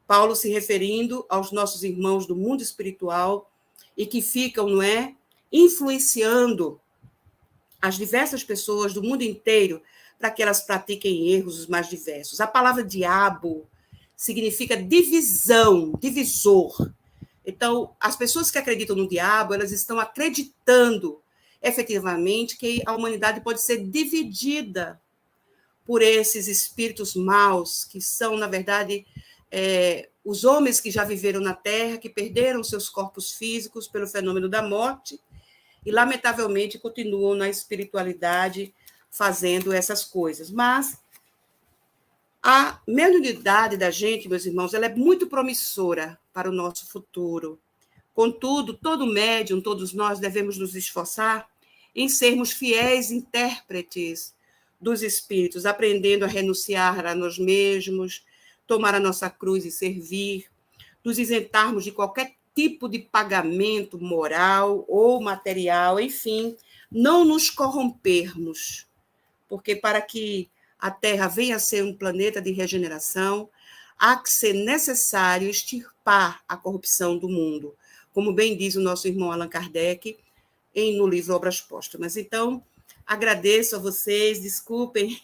Paulo se referindo aos nossos irmãos do mundo espiritual e que ficam, não é, influenciando as diversas pessoas do mundo inteiro para que elas pratiquem erros os mais diversos. A palavra diabo significa divisão, divisor. Então, as pessoas que acreditam no diabo, elas estão acreditando efetivamente que a humanidade pode ser dividida por esses espíritos maus, que são, na verdade, os homens que já viveram na Terra, que perderam seus corpos físicos pelo fenômeno da morte e, lamentavelmente, continuam na espiritualidade fazendo essas coisas. Mas a mediunidade da gente, meus irmãos, ela é muito promissora para o nosso futuro. Contudo, todo médium, todos nós devemos nos esforçar em sermos fiéis intérpretes dos espíritos, aprendendo a renunciar a nós mesmos, tomar a nossa cruz e servir, nos isentarmos de qualquer tipo de pagamento moral ou material, enfim, não nos corrompermos, porque para que a Terra venha a ser um planeta de regeneração, há que ser necessário extirpar a corrupção do mundo, como bem diz o nosso irmão Allan Kardec no livro Obras Póstumas. Então, agradeço a vocês, desculpem,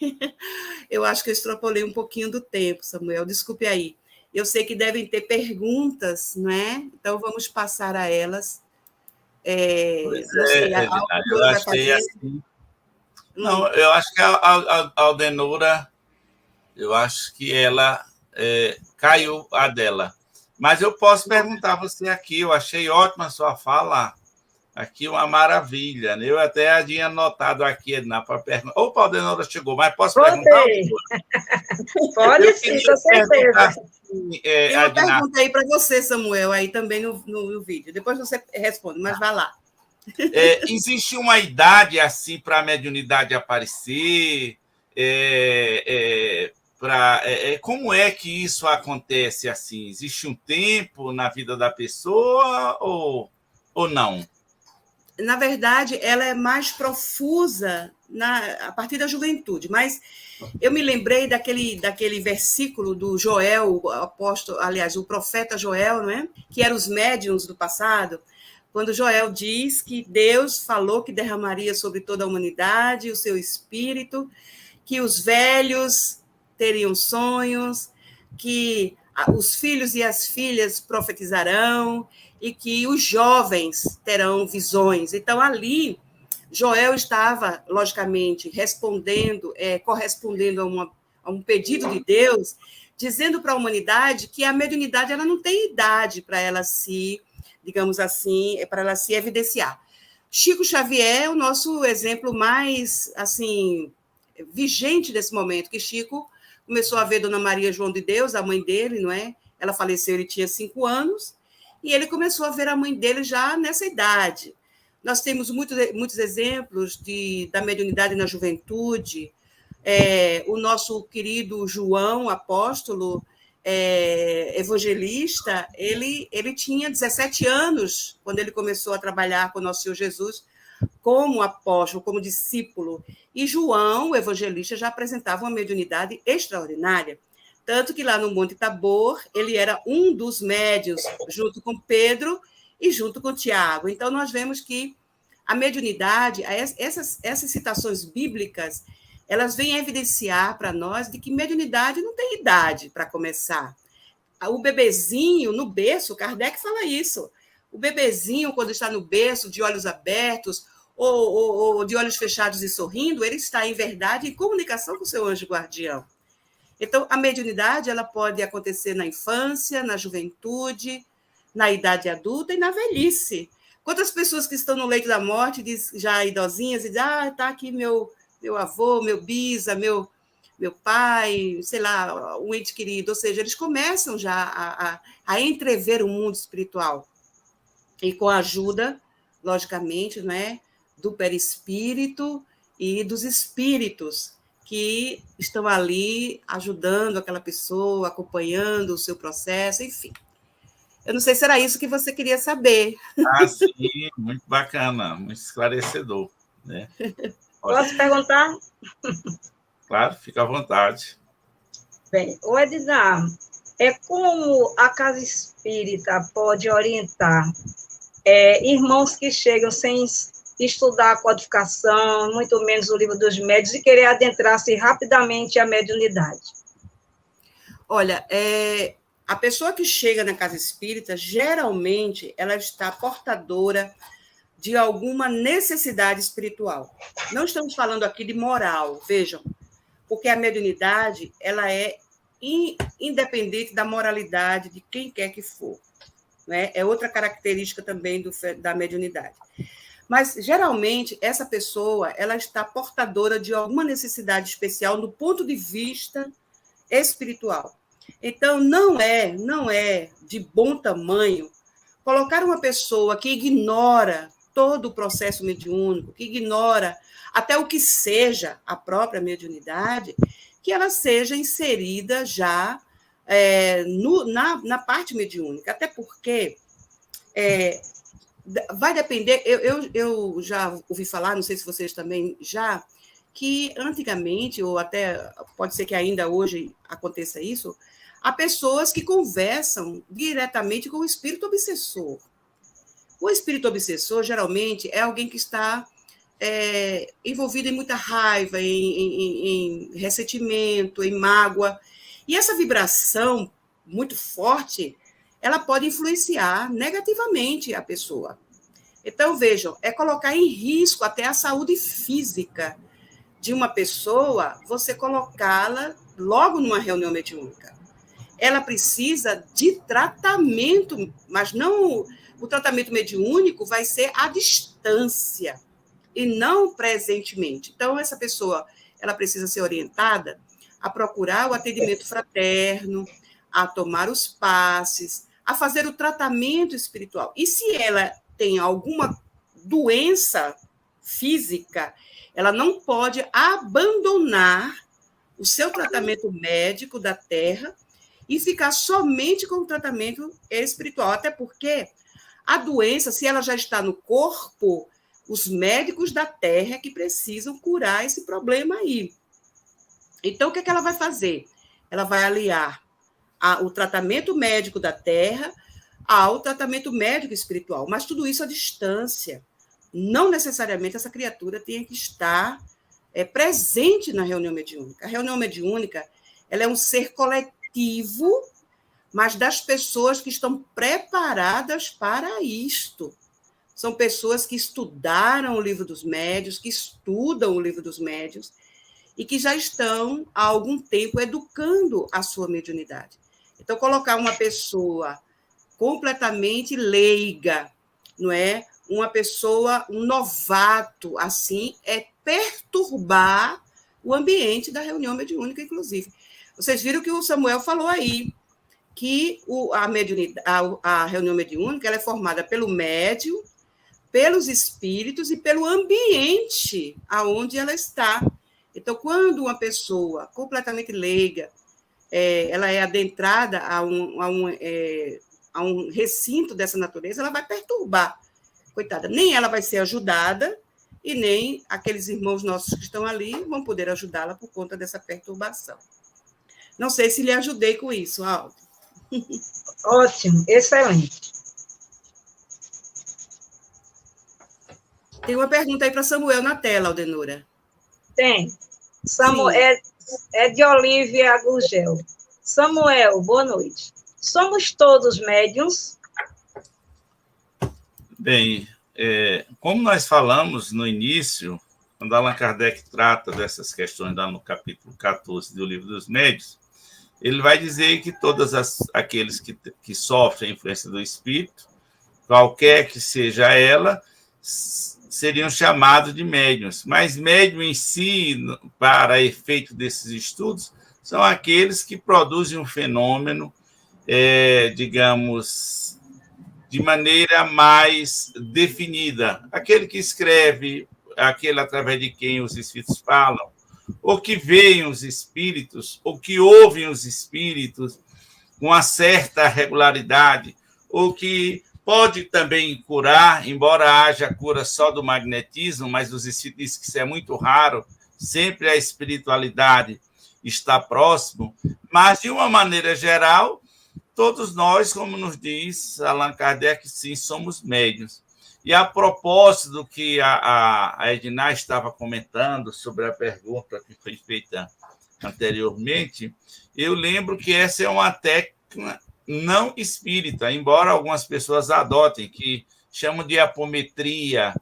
eu acho que eu extrapolei um pouquinho do tempo, Samuel, desculpe aí. Eu sei que devem ter perguntas, não é? Então, vamos passar a elas. Não sei, eu achei assim. Não, eu acho que a Aldenora, eu acho que ela caiu a dela. Mas eu posso perguntar a você aqui, eu achei ótima a sua fala. Aqui uma maravilha, né? Eu até tinha anotado aqui para perguntar. Opa, a Aldenora chegou, mas posso perguntar? Pode sim, com certeza. Tem uma pergunta aí para você, Samuel, aí também no vídeo. Depois você responde, mas vá lá. Existe uma idade assim para a mediunidade aparecer? Como é que isso acontece assim? Existe um tempo na vida da pessoa ou não? Na verdade, ela é mais profusa a partir da juventude, mas eu me lembrei daquele versículo do Joel, o apóstolo, aliás, o profeta Joel, não é? Que eram os médiuns do passado, quando Joel diz que Deus falou que derramaria sobre toda a humanidade o seu espírito, que os velhos teriam sonhos, que os filhos e as filhas profetizarão e que os jovens terão visões. Então, ali, Joel estava, logicamente, correspondendo a um pedido de Deus, dizendo para a humanidade que a mediunidade ela não tem idade para ela se, digamos assim, para ela se evidenciar. Chico Xavier é o nosso exemplo mais, assim, vigente desse momento, que Chico começou a ver Dona Maria João de Deus, a mãe dele, não é? Ela faleceu, ele tinha 5 anos, e ele começou a ver a mãe dele já nessa idade. Nós temos muitos exemplos da mediunidade na juventude, O nosso querido João, apóstolo, evangelista, ele tinha 17 anos quando ele começou a trabalhar com o nosso Senhor Jesus como apóstolo, como discípulo. E João, o evangelista, já apresentava uma mediunidade extraordinária. Tanto que lá no Monte Tabor, ele era um dos médiuns, junto com Pedro e junto com Tiago. Então, nós vemos que a mediunidade, essas citações bíblicas, elas vêm evidenciar para nós de que mediunidade não tem idade para começar. O bebezinho no berço, Kardec fala isso. O bebezinho, quando está no berço, de olhos abertos, ou de olhos fechados e sorrindo, ele está, em verdade, em comunicação com o seu anjo guardião. Então, a mediunidade ela pode acontecer na infância, na juventude, na idade adulta e na velhice. Quantas pessoas que estão no leito da morte, já idosinhas, e dizem, está aqui meu avô, meu bisa, meu pai, sei lá, um ente querido. Ou seja, eles começam já a entrever o mundo espiritual. E com a ajuda, logicamente, né, do perispírito e dos espíritos que estão ali ajudando aquela pessoa, acompanhando o seu processo, enfim. Eu não sei se era isso que você queria saber. Sim, muito bacana, muito esclarecedor. Né? Posso perguntar? Claro, fica à vontade. Bem, o Edgar, como a casa espírita pode orientar irmãos que chegam sem estudar a codificação, muito menos o livro dos médiuns, e querer adentrar-se rapidamente à mediunidade? Olha, a pessoa que chega na casa espírita, geralmente, ela está portadora de alguma necessidade espiritual. Não estamos falando aqui de moral, vejam, porque a mediunidade ela é independente da moralidade de quem quer que for. Né? É outra característica também da mediunidade. Mas, geralmente, essa pessoa ela está portadora de alguma necessidade especial do ponto de vista espiritual. Então, não é de bom tamanho colocar uma pessoa que ignora todo o processo mediúnico, que ignora até o que seja a própria mediunidade, que ela seja inserida já na parte mediúnica. Até porque vai depender... Eu já ouvi falar, não sei se vocês também já, que antigamente, ou até pode ser que ainda hoje aconteça isso, há pessoas que conversam diretamente com o espírito obsessor. O espírito obsessor, geralmente, é alguém que está envolvido em muita raiva, em ressentimento, em mágoa. E essa vibração muito forte, ela pode influenciar negativamente a pessoa. Então, vejam, é colocar em risco até a saúde física de uma pessoa, você colocá-la logo numa reunião mediúnica. Ela precisa de tratamento, mas não... O tratamento mediúnico vai ser à distância e não presentemente. Então, essa pessoa ela precisa ser orientada a procurar o atendimento fraterno, a tomar os passes, a fazer o tratamento espiritual. E se ela tem alguma doença física, ela não pode abandonar o seu tratamento médico da Terra e ficar somente com o tratamento espiritual. Até porque a doença, se ela já está no corpo, os médicos da Terra que precisam curar esse problema aí. Então, o que ela vai fazer? Ela vai aliar o tratamento médico da Terra ao tratamento médico espiritual, mas tudo isso à distância. Não necessariamente essa criatura tem que estar presente na reunião mediúnica. A reunião mediúnica ela é um ser coletivo, mas das pessoas que estão preparadas para isto. São pessoas que estudaram o livro dos médiuns, que estudam o livro dos médiuns, e que já estão, há algum tempo, educando a sua mediunidade. Então, colocar uma pessoa completamente leiga, não é? Uma pessoa, um novato, assim, é perturbar o ambiente da reunião mediúnica, inclusive. Vocês viram que o Samuel falou aí, que a reunião mediúnica ela é formada pelo médium, pelos espíritos e pelo ambiente aonde ela está. Então, quando uma pessoa completamente leiga, ela é adentrada a um recinto dessa natureza, ela vai perturbar. Coitada, nem ela vai ser ajudada e nem aqueles irmãos nossos que estão ali vão poder ajudá-la por conta dessa perturbação. Não sei se lhe ajudei com isso, Aldo. Ótimo, excelente. Tem uma pergunta aí para Samuel na tela, Aldenora. Tem. Samuel, é de Olívia Gurgel. Samuel, boa noite. Somos todos médiuns? Bem, como nós falamos no início, quando Allan Kardec trata dessas questões lá no capítulo 14 do Livro dos Médiuns, ele vai dizer que todos aqueles que sofrem a influência do espírito, qualquer que seja ela, seriam chamados de médiuns. Mas médium em si, para efeito desses estudos, são aqueles que produzem um fenômeno, digamos, de maneira mais definida. Aquele que escreve, aquele através de quem os espíritos falam, ou que veem os espíritos, ou que ouvem os espíritos com uma certa regularidade, ou que pode também curar, embora haja cura só do magnetismo, mas os espíritos dizem que isso é muito raro, sempre a espiritualidade está próximo, mas, de uma maneira geral, todos nós, como nos diz Allan Kardec, sim, somos médiuns. E a propósito do que a Edna estava comentando sobre a pergunta que foi feita anteriormente, eu lembro que essa é uma técnica não espírita, embora algumas pessoas adotem, que chamam de apometria,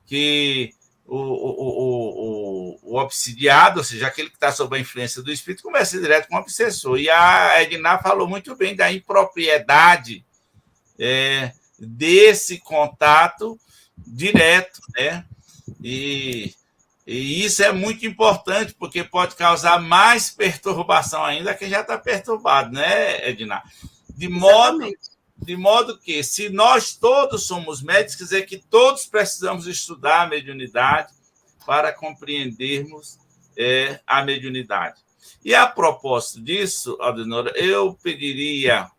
que o obsidiado, ou seja, aquele que está sob a influência do espírito, conversa direto com o obsessor. E a Edna falou muito bem da impropriedade desse contato direto, né? E isso é muito importante, porque pode causar mais perturbação ainda a quem já está perturbado, né, Edna? De modo que, se nós todos somos médicos, quer dizer que todos precisamos estudar a mediunidade para compreendermos a mediunidade. E, a propósito disso, Aldenora, eu pediria,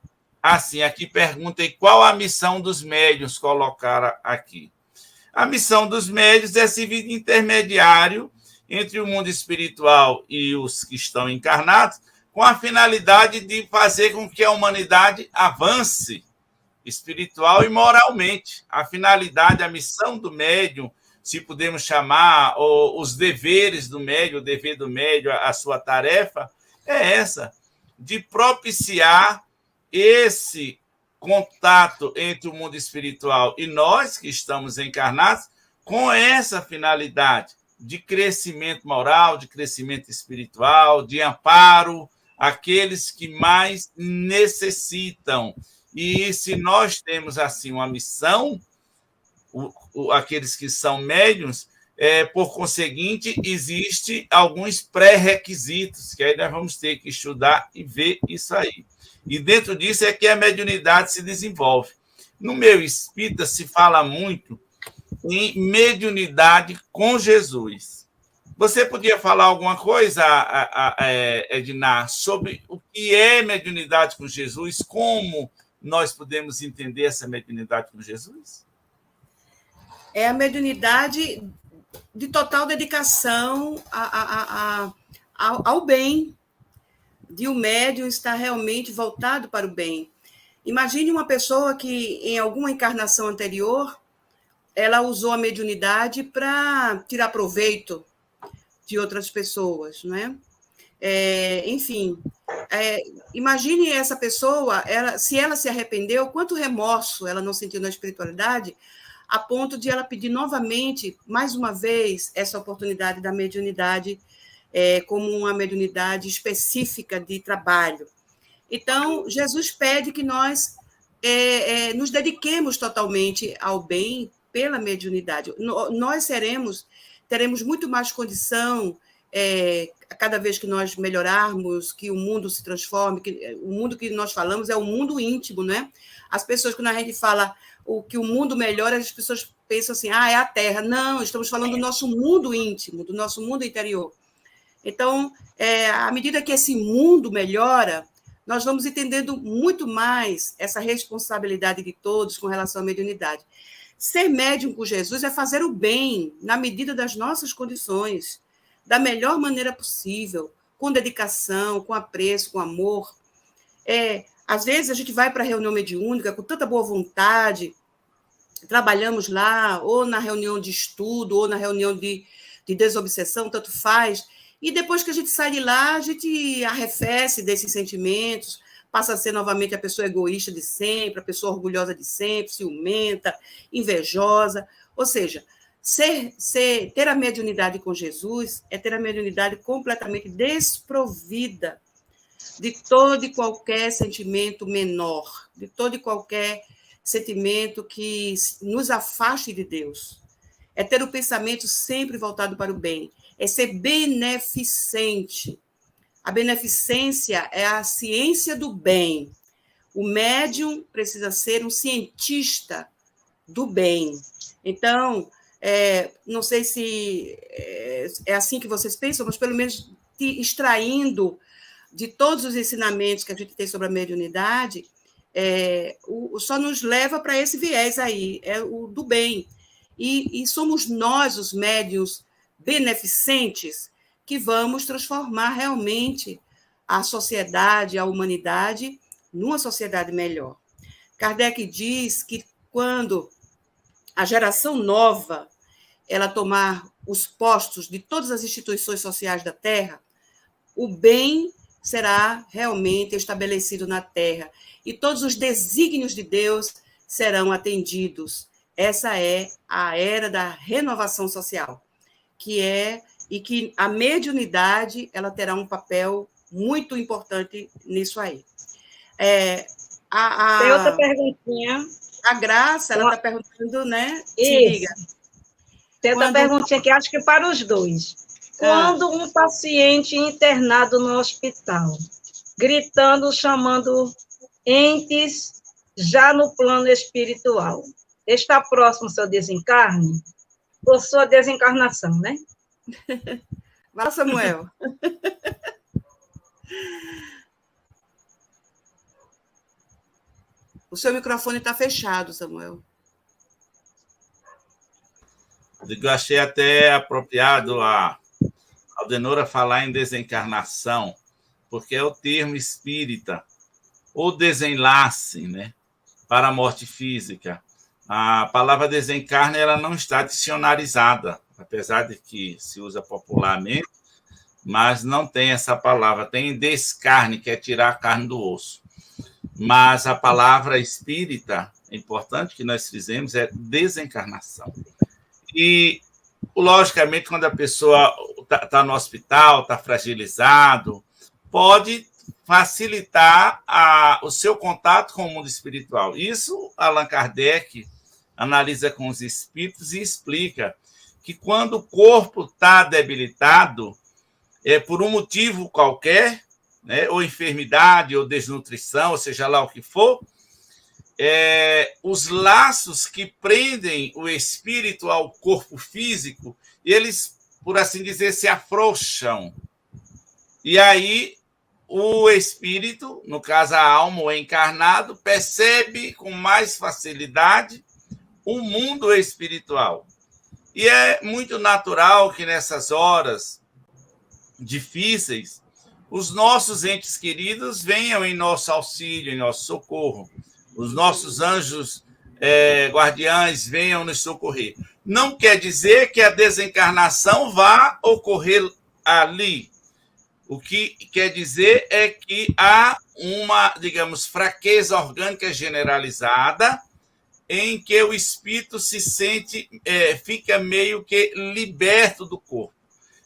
assim, aqui perguntem qual a missão dos médiuns, colocaram aqui. A missão dos médiuns é servir de intermediário entre o mundo espiritual e os que estão encarnados, com a finalidade de fazer com que a humanidade avance espiritual e moralmente. A finalidade, a missão do médium, se podemos chamar, os deveres do médium, o dever do médium, a sua tarefa, é essa, de propiciar esse contato entre o mundo espiritual e nós que estamos encarnados, com essa finalidade de crescimento moral, de crescimento espiritual, de amparo àqueles que mais necessitam. E se nós temos, assim, uma missão, aqueles que são médiuns, por conseguinte, existe alguns pré-requisitos, que aí nós vamos ter que estudar e ver isso aí. E dentro disso é que a mediunidade se desenvolve. No meio espírita se fala muito em mediunidade com Jesus. Você podia falar alguma coisa, Edna, sobre o que é mediunidade com Jesus? Como nós podemos entender essa mediunidade com Jesus? É a mediunidade de total dedicação ao bem, de o médium estar realmente voltado para o bem. Imagine uma pessoa que, em alguma encarnação anterior, ela usou a mediunidade para tirar proveito de outras pessoas, não é? Enfim, imagine essa pessoa, se ela se arrependeu, quanto remorso ela não sentiu na espiritualidade, a ponto de ela pedir novamente, mais uma vez, essa oportunidade da mediunidade como uma mediunidade específica de trabalho. Então, Jesus pede que nós nos dediquemos totalmente ao bem pela mediunidade. Nós teremos muito mais condição, cada vez que nós melhorarmos, que o mundo se transforme, que o mundo que nós falamos é o mundo íntimo, né? As pessoas, quando a gente fala que o mundo melhora, as pessoas pensam assim, é a Terra. Não, estamos falando do nosso mundo íntimo, do nosso mundo interior. Então, à medida que esse mundo melhora, nós vamos entendendo muito mais essa responsabilidade de todos com relação à mediunidade. Ser médium com Jesus é fazer o bem na medida das nossas condições, da melhor maneira possível, com dedicação, com apreço, com amor. Às vezes a gente vai para a reunião mediúnica com tanta boa vontade, trabalhamos lá, ou na reunião de estudo, ou na reunião de desobsessão, tanto faz, e depois que a gente sai de lá, a gente arrefece desses sentimentos, passa a ser novamente a pessoa egoísta de sempre, a pessoa orgulhosa de sempre, ciumenta, invejosa. Ou seja, ter a mediunidade com Jesus é ter a mediunidade completamente desprovida de todo e qualquer sentimento menor, de todo e qualquer sentimento que nos afaste de Deus. É ter o pensamento sempre voltado para o bem, é ser beneficente. A beneficência é a ciência do bem. O médium precisa ser um cientista do bem. Então, não sei se é assim que vocês pensam, mas pelo menos extraindo de todos os ensinamentos que a gente tem sobre a mediunidade, só nos leva para esse viés aí, o do bem. E somos nós, os médiuns beneficentes, que vamos transformar realmente a sociedade, a humanidade, numa sociedade melhor. Kardec diz que quando a geração nova ela tomar os postos de todas as instituições sociais da Terra, o bem será realmente estabelecido na Terra e todos os desígnios de Deus serão atendidos. Essa é a era da renovação social, e que a mediunidade ela terá um papel muito importante nisso aí. Tem outra perguntinha. A Graça, ela está perguntando, né? Isso. Tem outra perguntinha que acho que para os dois. Quando um paciente internado no hospital, gritando, chamando entes já no plano espiritual, está próximo ao seu desencarne? Ou sua desencarnação, né? Vai lá, Samuel. O seu microfone está fechado, Samuel. Eu achei até apropriado a Aldenora falar em desencarnação, porque é o termo espírita, ou desenlace, né, para a morte física. A palavra desencarne ela não está dicionarizada, apesar de que se usa popularmente, mas não tem essa palavra. Tem descarne, que é tirar a carne do osso. Mas a palavra espírita, é importante que nós fizemos, é desencarnação. E, logicamente, quando a pessoa está no hospital, está fragilizado, pode facilitar o seu contato com o mundo espiritual. Isso Allan Kardec analisa com os espíritos e explica que quando o corpo está debilitado, por um motivo qualquer, né, ou enfermidade, ou desnutrição, ou seja lá o que for, os laços que prendem o espírito ao corpo físico, eles, por assim dizer, se afrouxam. E aí o espírito, no caso a alma, o encarnado, percebe com mais facilidade o mundo espiritual. E é muito natural que nessas horas difíceis, os nossos entes queridos venham em nosso auxílio, em nosso socorro. Os nossos anjos guardiães venham nos socorrer. Não quer dizer que a desencarnação vá ocorrer ali. O que quer dizer é que há uma, digamos, fraqueza orgânica generalizada em que o espírito se sente, fica meio que liberto do corpo.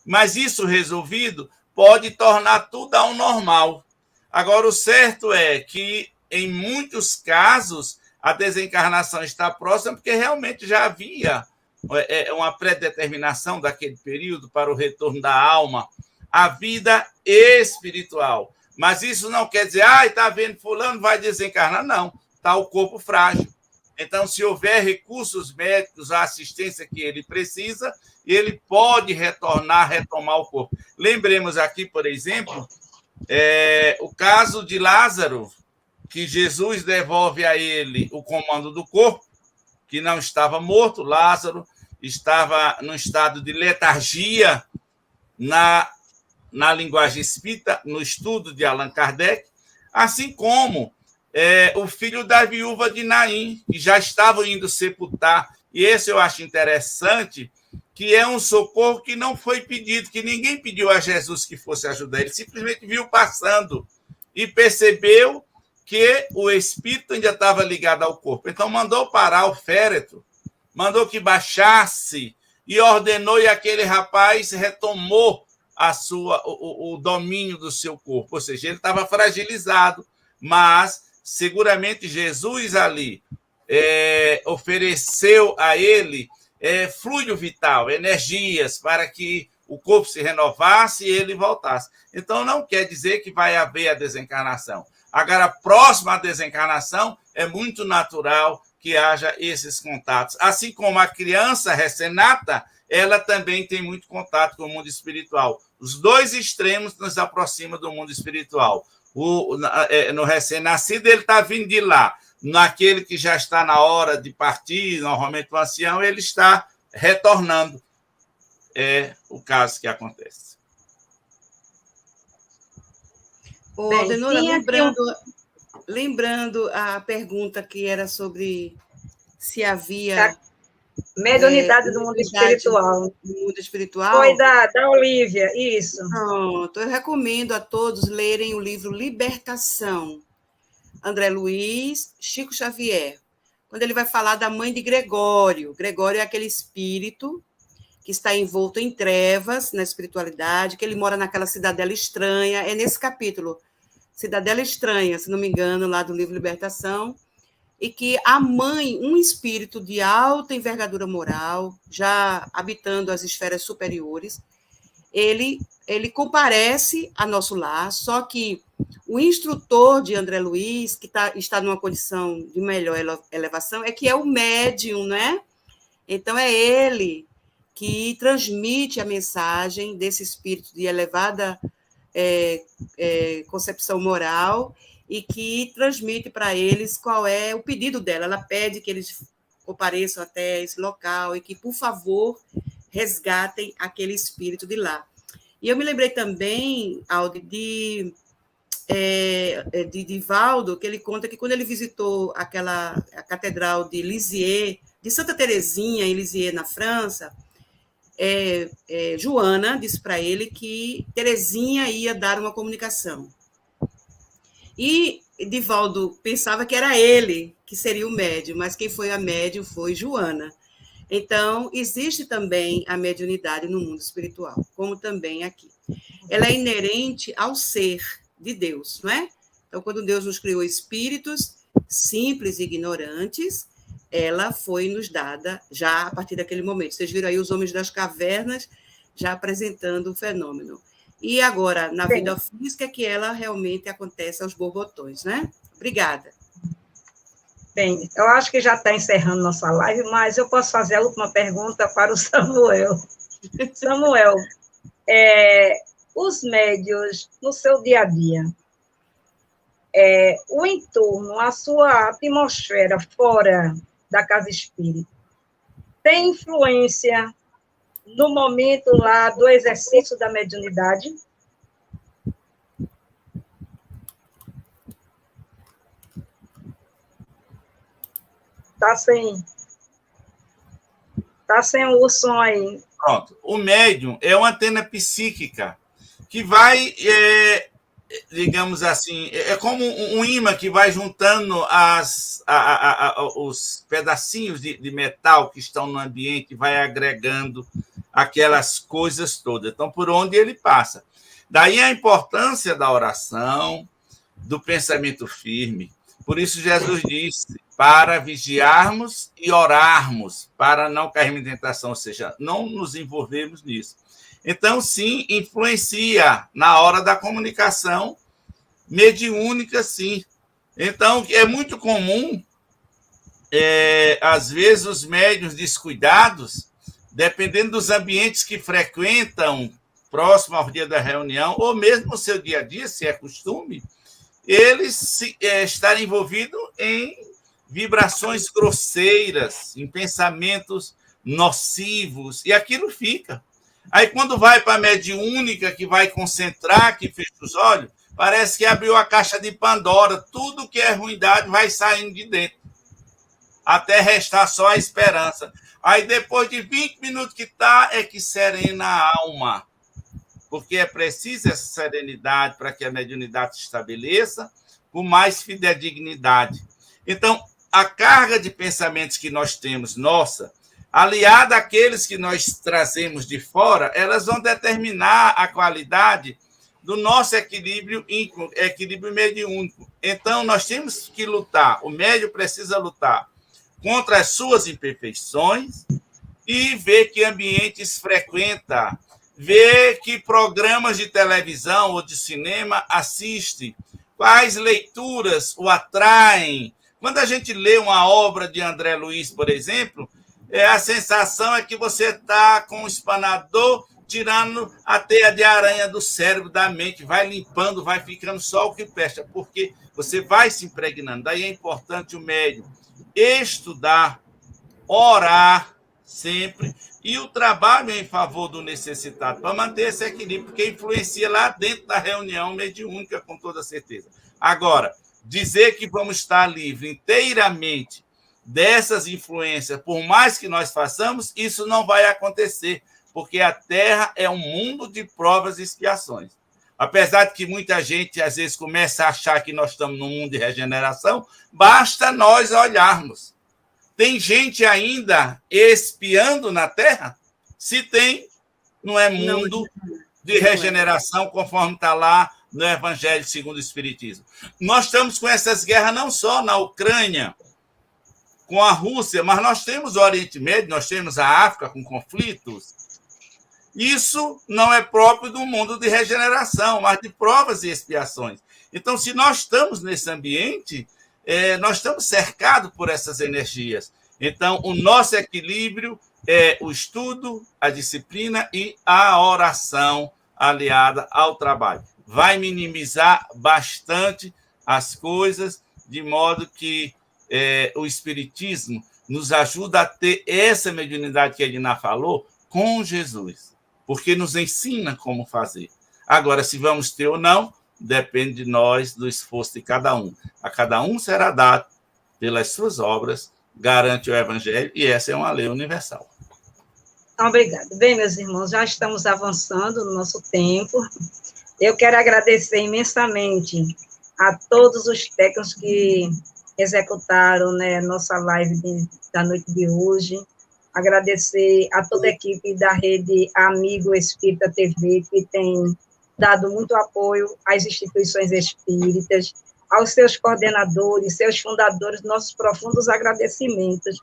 Mas isso resolvido pode tornar tudo ao normal. Agora, o certo é que, em muitos casos, a desencarnação está próxima, porque realmente já havia uma predeterminação daquele período para o retorno da alma à vida espiritual. Mas isso não quer dizer, está vendo fulano, vai desencarnar. Não, está o corpo frágil. Então, se houver recursos médicos, a assistência que ele precisa, ele pode retomar o corpo. Lembremos aqui, por exemplo, o caso de Lázaro, que Jesus devolve a ele o comando do corpo, que não estava morto. Lázaro estava num estado de letargia na linguagem espírita, no estudo de Allan Kardec, assim como o filho da viúva de Naim, que já estavam indo sepultar. E esse eu acho interessante, que é um socorro que não foi pedido, que ninguém pediu a Jesus que fosse ajudar, ele simplesmente viu passando e percebeu que o espírito ainda estava ligado ao corpo. Então, mandou parar o féretro, mandou que baixasse e ordenou, e aquele rapaz retomou o domínio do seu corpo. Ou seja, ele estava fragilizado, mas seguramente Jesus ali ofereceu a ele fluido vital, energias, para que o corpo se renovasse e ele voltasse. Então, não quer dizer que vai haver a desencarnação. Agora, próximo à desencarnação, é muito natural que haja esses contatos. Assim como a criança recém-nata, ela também tem muito contato com o mundo espiritual. Os dois extremos nos aproximam do mundo espiritual. No recém-nascido, ele está vindo de lá. Naquele que já está na hora de partir, normalmente o ancião, ele está retornando. É o caso que acontece. Aldenora, lembrando a pergunta que era sobre se havia mediunidade do mundo espiritual. Do mundo espiritual. Foi da Olívia, isso. Pronto, eu recomendo a todos lerem o livro Libertação, André Luiz, Chico Xavier, quando ele vai falar da mãe de Gregório. Gregório é aquele espírito que está envolto em trevas na espiritualidade, que ele mora naquela cidadela estranha. É nesse capítulo, Cidadela Estranha, se não me engano, lá do livro Libertação, e que a mãe, um espírito de alta envergadura moral, já habitando as esferas superiores, ele comparece a nosso lar, só que o instrutor de André Luiz, que está numa condição de melhor elevação, é que é o médium, né? Então, é ele que transmite a mensagem desse espírito de elevada concepção moral e que transmite para eles qual é o pedido dela. Ela pede que eles compareçam até esse local e que, por favor, resgatem aquele espírito de lá. E eu me lembrei também, Aldi, de Divaldo, que ele conta que quando ele visitou a catedral de Lisieux, de Santa Teresinha, em Lisieux, na França, Joana disse para ele que Teresinha ia dar uma comunicação. E Divaldo pensava que era ele que seria o médium, mas quem foi a médium foi Joana. Então, existe também a mediunidade no mundo espiritual, como também aqui. Ela é inerente ao ser de Deus, não é? Então, quando Deus nos criou espíritos simples e ignorantes, ela foi nos dada já a partir daquele momento. Vocês viram aí os homens das cavernas já apresentando o fenômeno. E agora, na vida física, que ela realmente acontece aos borbotões, né? Obrigada. Bem, eu acho que já está encerrando nossa live, mas eu posso fazer a última pergunta para o Samuel. Samuel, os médios, no seu dia a dia, o entorno, a sua atmosfera fora da casa espírita, tem influência no momento lá do exercício da mediunidade? Tá sem o som aí. Pronto. O médium é uma antena psíquica que vai, digamos assim, é como um imã que vai juntando os pedacinhos de metal que estão no ambiente, vai agregando aquelas coisas todas. Então, por onde ele passa. Daí a importância da oração, do pensamento firme. Por isso, Jesus disse para vigiarmos e orarmos, para não cairmos em tentação, ou seja, não nos envolvermos nisso. Então, sim, influencia na hora da comunicação mediúnica, sim. Então, é muito comum às vezes, os médiuns descuidados, dependendo dos ambientes que frequentam, próximo ao dia da reunião, ou mesmo no seu dia a dia, se é costume, eles estarem envolvidos em vibrações grosseiras, em pensamentos nocivos, e aquilo fica. Aí, quando vai para a mediúnica, que vai concentrar, que fecha os olhos, parece que abriu a caixa de Pandora, tudo que é ruindade vai saindo de dentro, até restar só a esperança. Aí, depois de 20 minutos que está, é que serena a alma, porque é preciso essa serenidade para que a mediunidade se estabeleça com mais fidedignidade. Então, a carga de pensamentos que nós temos, nossa, aliada àqueles que nós trazemos de fora, elas vão determinar a qualidade do nosso equilíbrio mediúnico. Então, nós temos que lutar, o médium precisa lutar contra as suas imperfeições e ver que ambientes frequenta, ver que programas de televisão ou de cinema assiste, quais leituras o atraem. Quando a gente lê uma obra de André Luiz, por exemplo, a sensação é que você está com um espanador tirando a teia de aranha do cérebro, da mente, vai limpando, vai ficando só o que presta, porque você vai se impregnando. Daí é importante o médium estudar, orar sempre, e o trabalho em favor do necessitado, para manter esse equilíbrio, porque influencia lá dentro da reunião mediúnica, com toda certeza. Agora, dizer que vamos estar livres inteiramente dessas influências, por mais que nós façamos, isso não vai acontecer, porque a Terra é um mundo de provas e expiações. Apesar de que muita gente, às vezes, começa a achar que nós estamos num mundo de regeneração, basta nós olharmos. Tem gente ainda espiando na Terra? Se tem, não é mundo de regeneração, conforme está lá no Evangelho segundo o Espiritismo. Nós estamos com essas guerras não só na Ucrânia, com a Rússia, mas nós temos o Oriente Médio, nós temos a África com conflitos. Isso não é próprio do mundo de regeneração, mas de provas e expiações. Então, se nós estamos nesse ambiente, nós estamos cercados por essas energias. Então, o nosso equilíbrio é o estudo, a disciplina e a oração aliada ao trabalho. Vai minimizar bastante as coisas, de modo que o Espiritismo nos ajuda a ter essa mediunidade que a Edna falou com Jesus, porque nos ensina como fazer. Agora, se vamos ter ou não, depende de nós, do esforço de cada um. A cada um será dado pelas suas obras, garante o Evangelho, e essa é uma lei universal. Obrigada. Bem, meus irmãos, já estamos avançando no nosso tempo. Eu quero agradecer imensamente a todos os técnicos que executaram, né, nossa live da noite de hoje. Agradecer a toda a equipe da Rede Amigo Espírita TV, que tem dado muito apoio às instituições espíritas, aos seus coordenadores, seus fundadores, nossos profundos agradecimentos.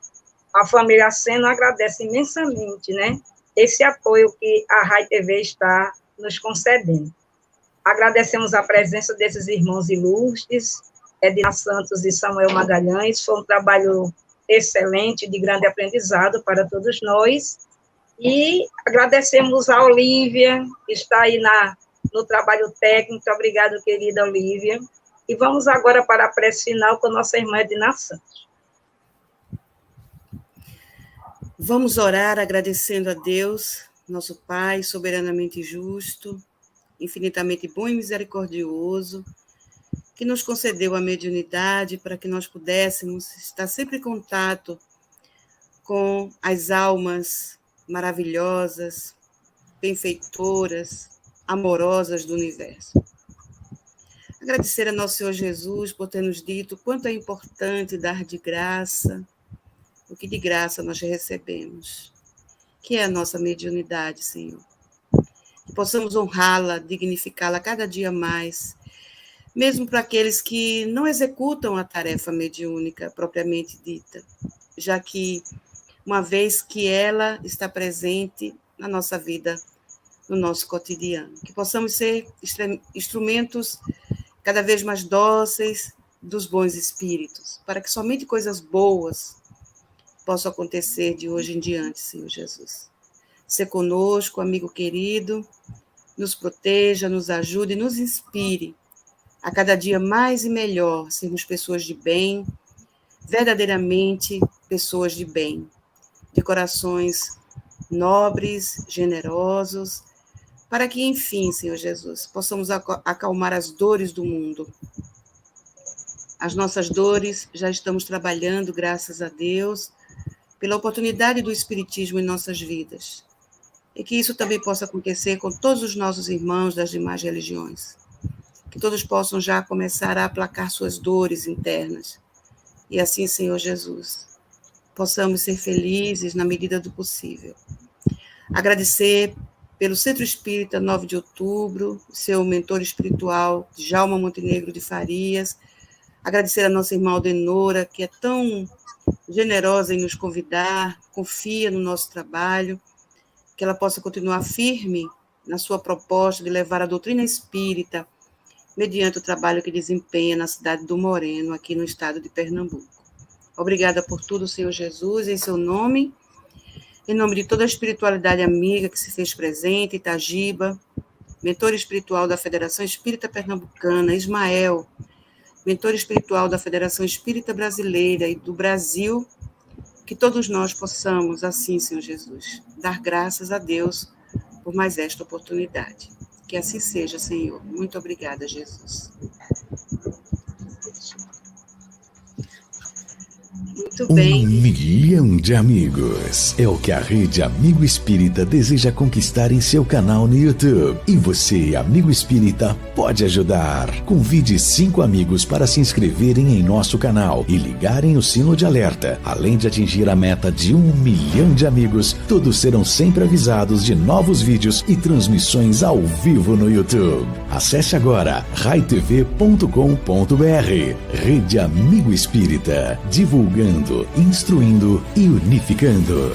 A família Seno agradece imensamente, né, esse apoio que a Rai TV está nos concedendo. Agradecemos a presença desses irmãos ilustres, Edna Santos e Samuel Magalhães. Foi um trabalho excelente, de grande aprendizado para todos nós. E agradecemos a Olívia, que está aí no trabalho técnico. Obrigada, querida Olívia. E vamos agora para a prece final com nossa irmã Edna Santos. Vamos orar agradecendo a Deus, nosso Pai, soberanamente justo, infinitamente bom e misericordioso, que nos concedeu a mediunidade para que nós pudéssemos estar sempre em contato com as almas maravilhosas, benfeitoras, amorosas do universo. Agradecer a nosso Senhor Jesus por ter nos dito quanto é importante dar de graça o que de graça nós recebemos, que é a nossa mediunidade, Senhor. Que possamos honrá-la, dignificá-la cada dia mais, mesmo para aqueles que não executam a tarefa mediúnica propriamente dita, já que, uma vez que ela está presente na nossa vida, no nosso cotidiano, que possamos ser instrumentos cada vez mais dóceis dos bons espíritos, para que somente coisas boas possa acontecer de hoje em diante, Senhor Jesus. Sê conosco, amigo querido, nos proteja, nos ajude e nos inspire a cada dia mais e melhor sermos pessoas de bem, verdadeiramente pessoas de bem, de corações nobres, generosos, para que, enfim, Senhor Jesus, possamos acalmar as dores do mundo. As nossas dores já estamos trabalhando, graças a Deus, pela oportunidade do Espiritismo em nossas vidas. E que isso também possa acontecer com todos os nossos irmãos das demais religiões. Que todos possam já começar a aplacar suas dores internas. E assim, Senhor Jesus, possamos ser felizes na medida do possível. Agradecer pelo Centro Espírita 9 de Outubro, seu mentor espiritual, Djalma Montenegro de Farias. Agradecer a nossa irmã Aldenora, que é tão generosa em nos convidar, confia no nosso trabalho, que ela possa continuar firme na sua proposta de levar a doutrina espírita mediante o trabalho que desempenha na cidade do Moreno, aqui no estado de Pernambuco. Obrigada por tudo, Senhor Jesus, em seu nome, em nome de toda a espiritualidade amiga que se fez presente, Itagiba, mentor espiritual da Federação Espírita Pernambucana, Ismael, mentor espiritual da Federação Espírita Brasileira e do Brasil, que todos nós possamos, assim, Senhor Jesus, dar graças a Deus por mais esta oportunidade. Que assim seja, Senhor. Muito obrigada, Jesus. Muito bem. 1 milhão de amigos é o que a Rede Amigo Espírita deseja conquistar em seu canal no YouTube. E você, amigo espírita, pode ajudar. Convide 5 amigos para se inscreverem em nosso canal e ligarem o sino de alerta. Além de atingir a meta de 1 milhão de amigos, todos serão sempre avisados de novos vídeos e transmissões ao vivo no YouTube. Acesse agora raitv.com.br. Rede Amigo Espírita, divulgando, instruindo e unificando.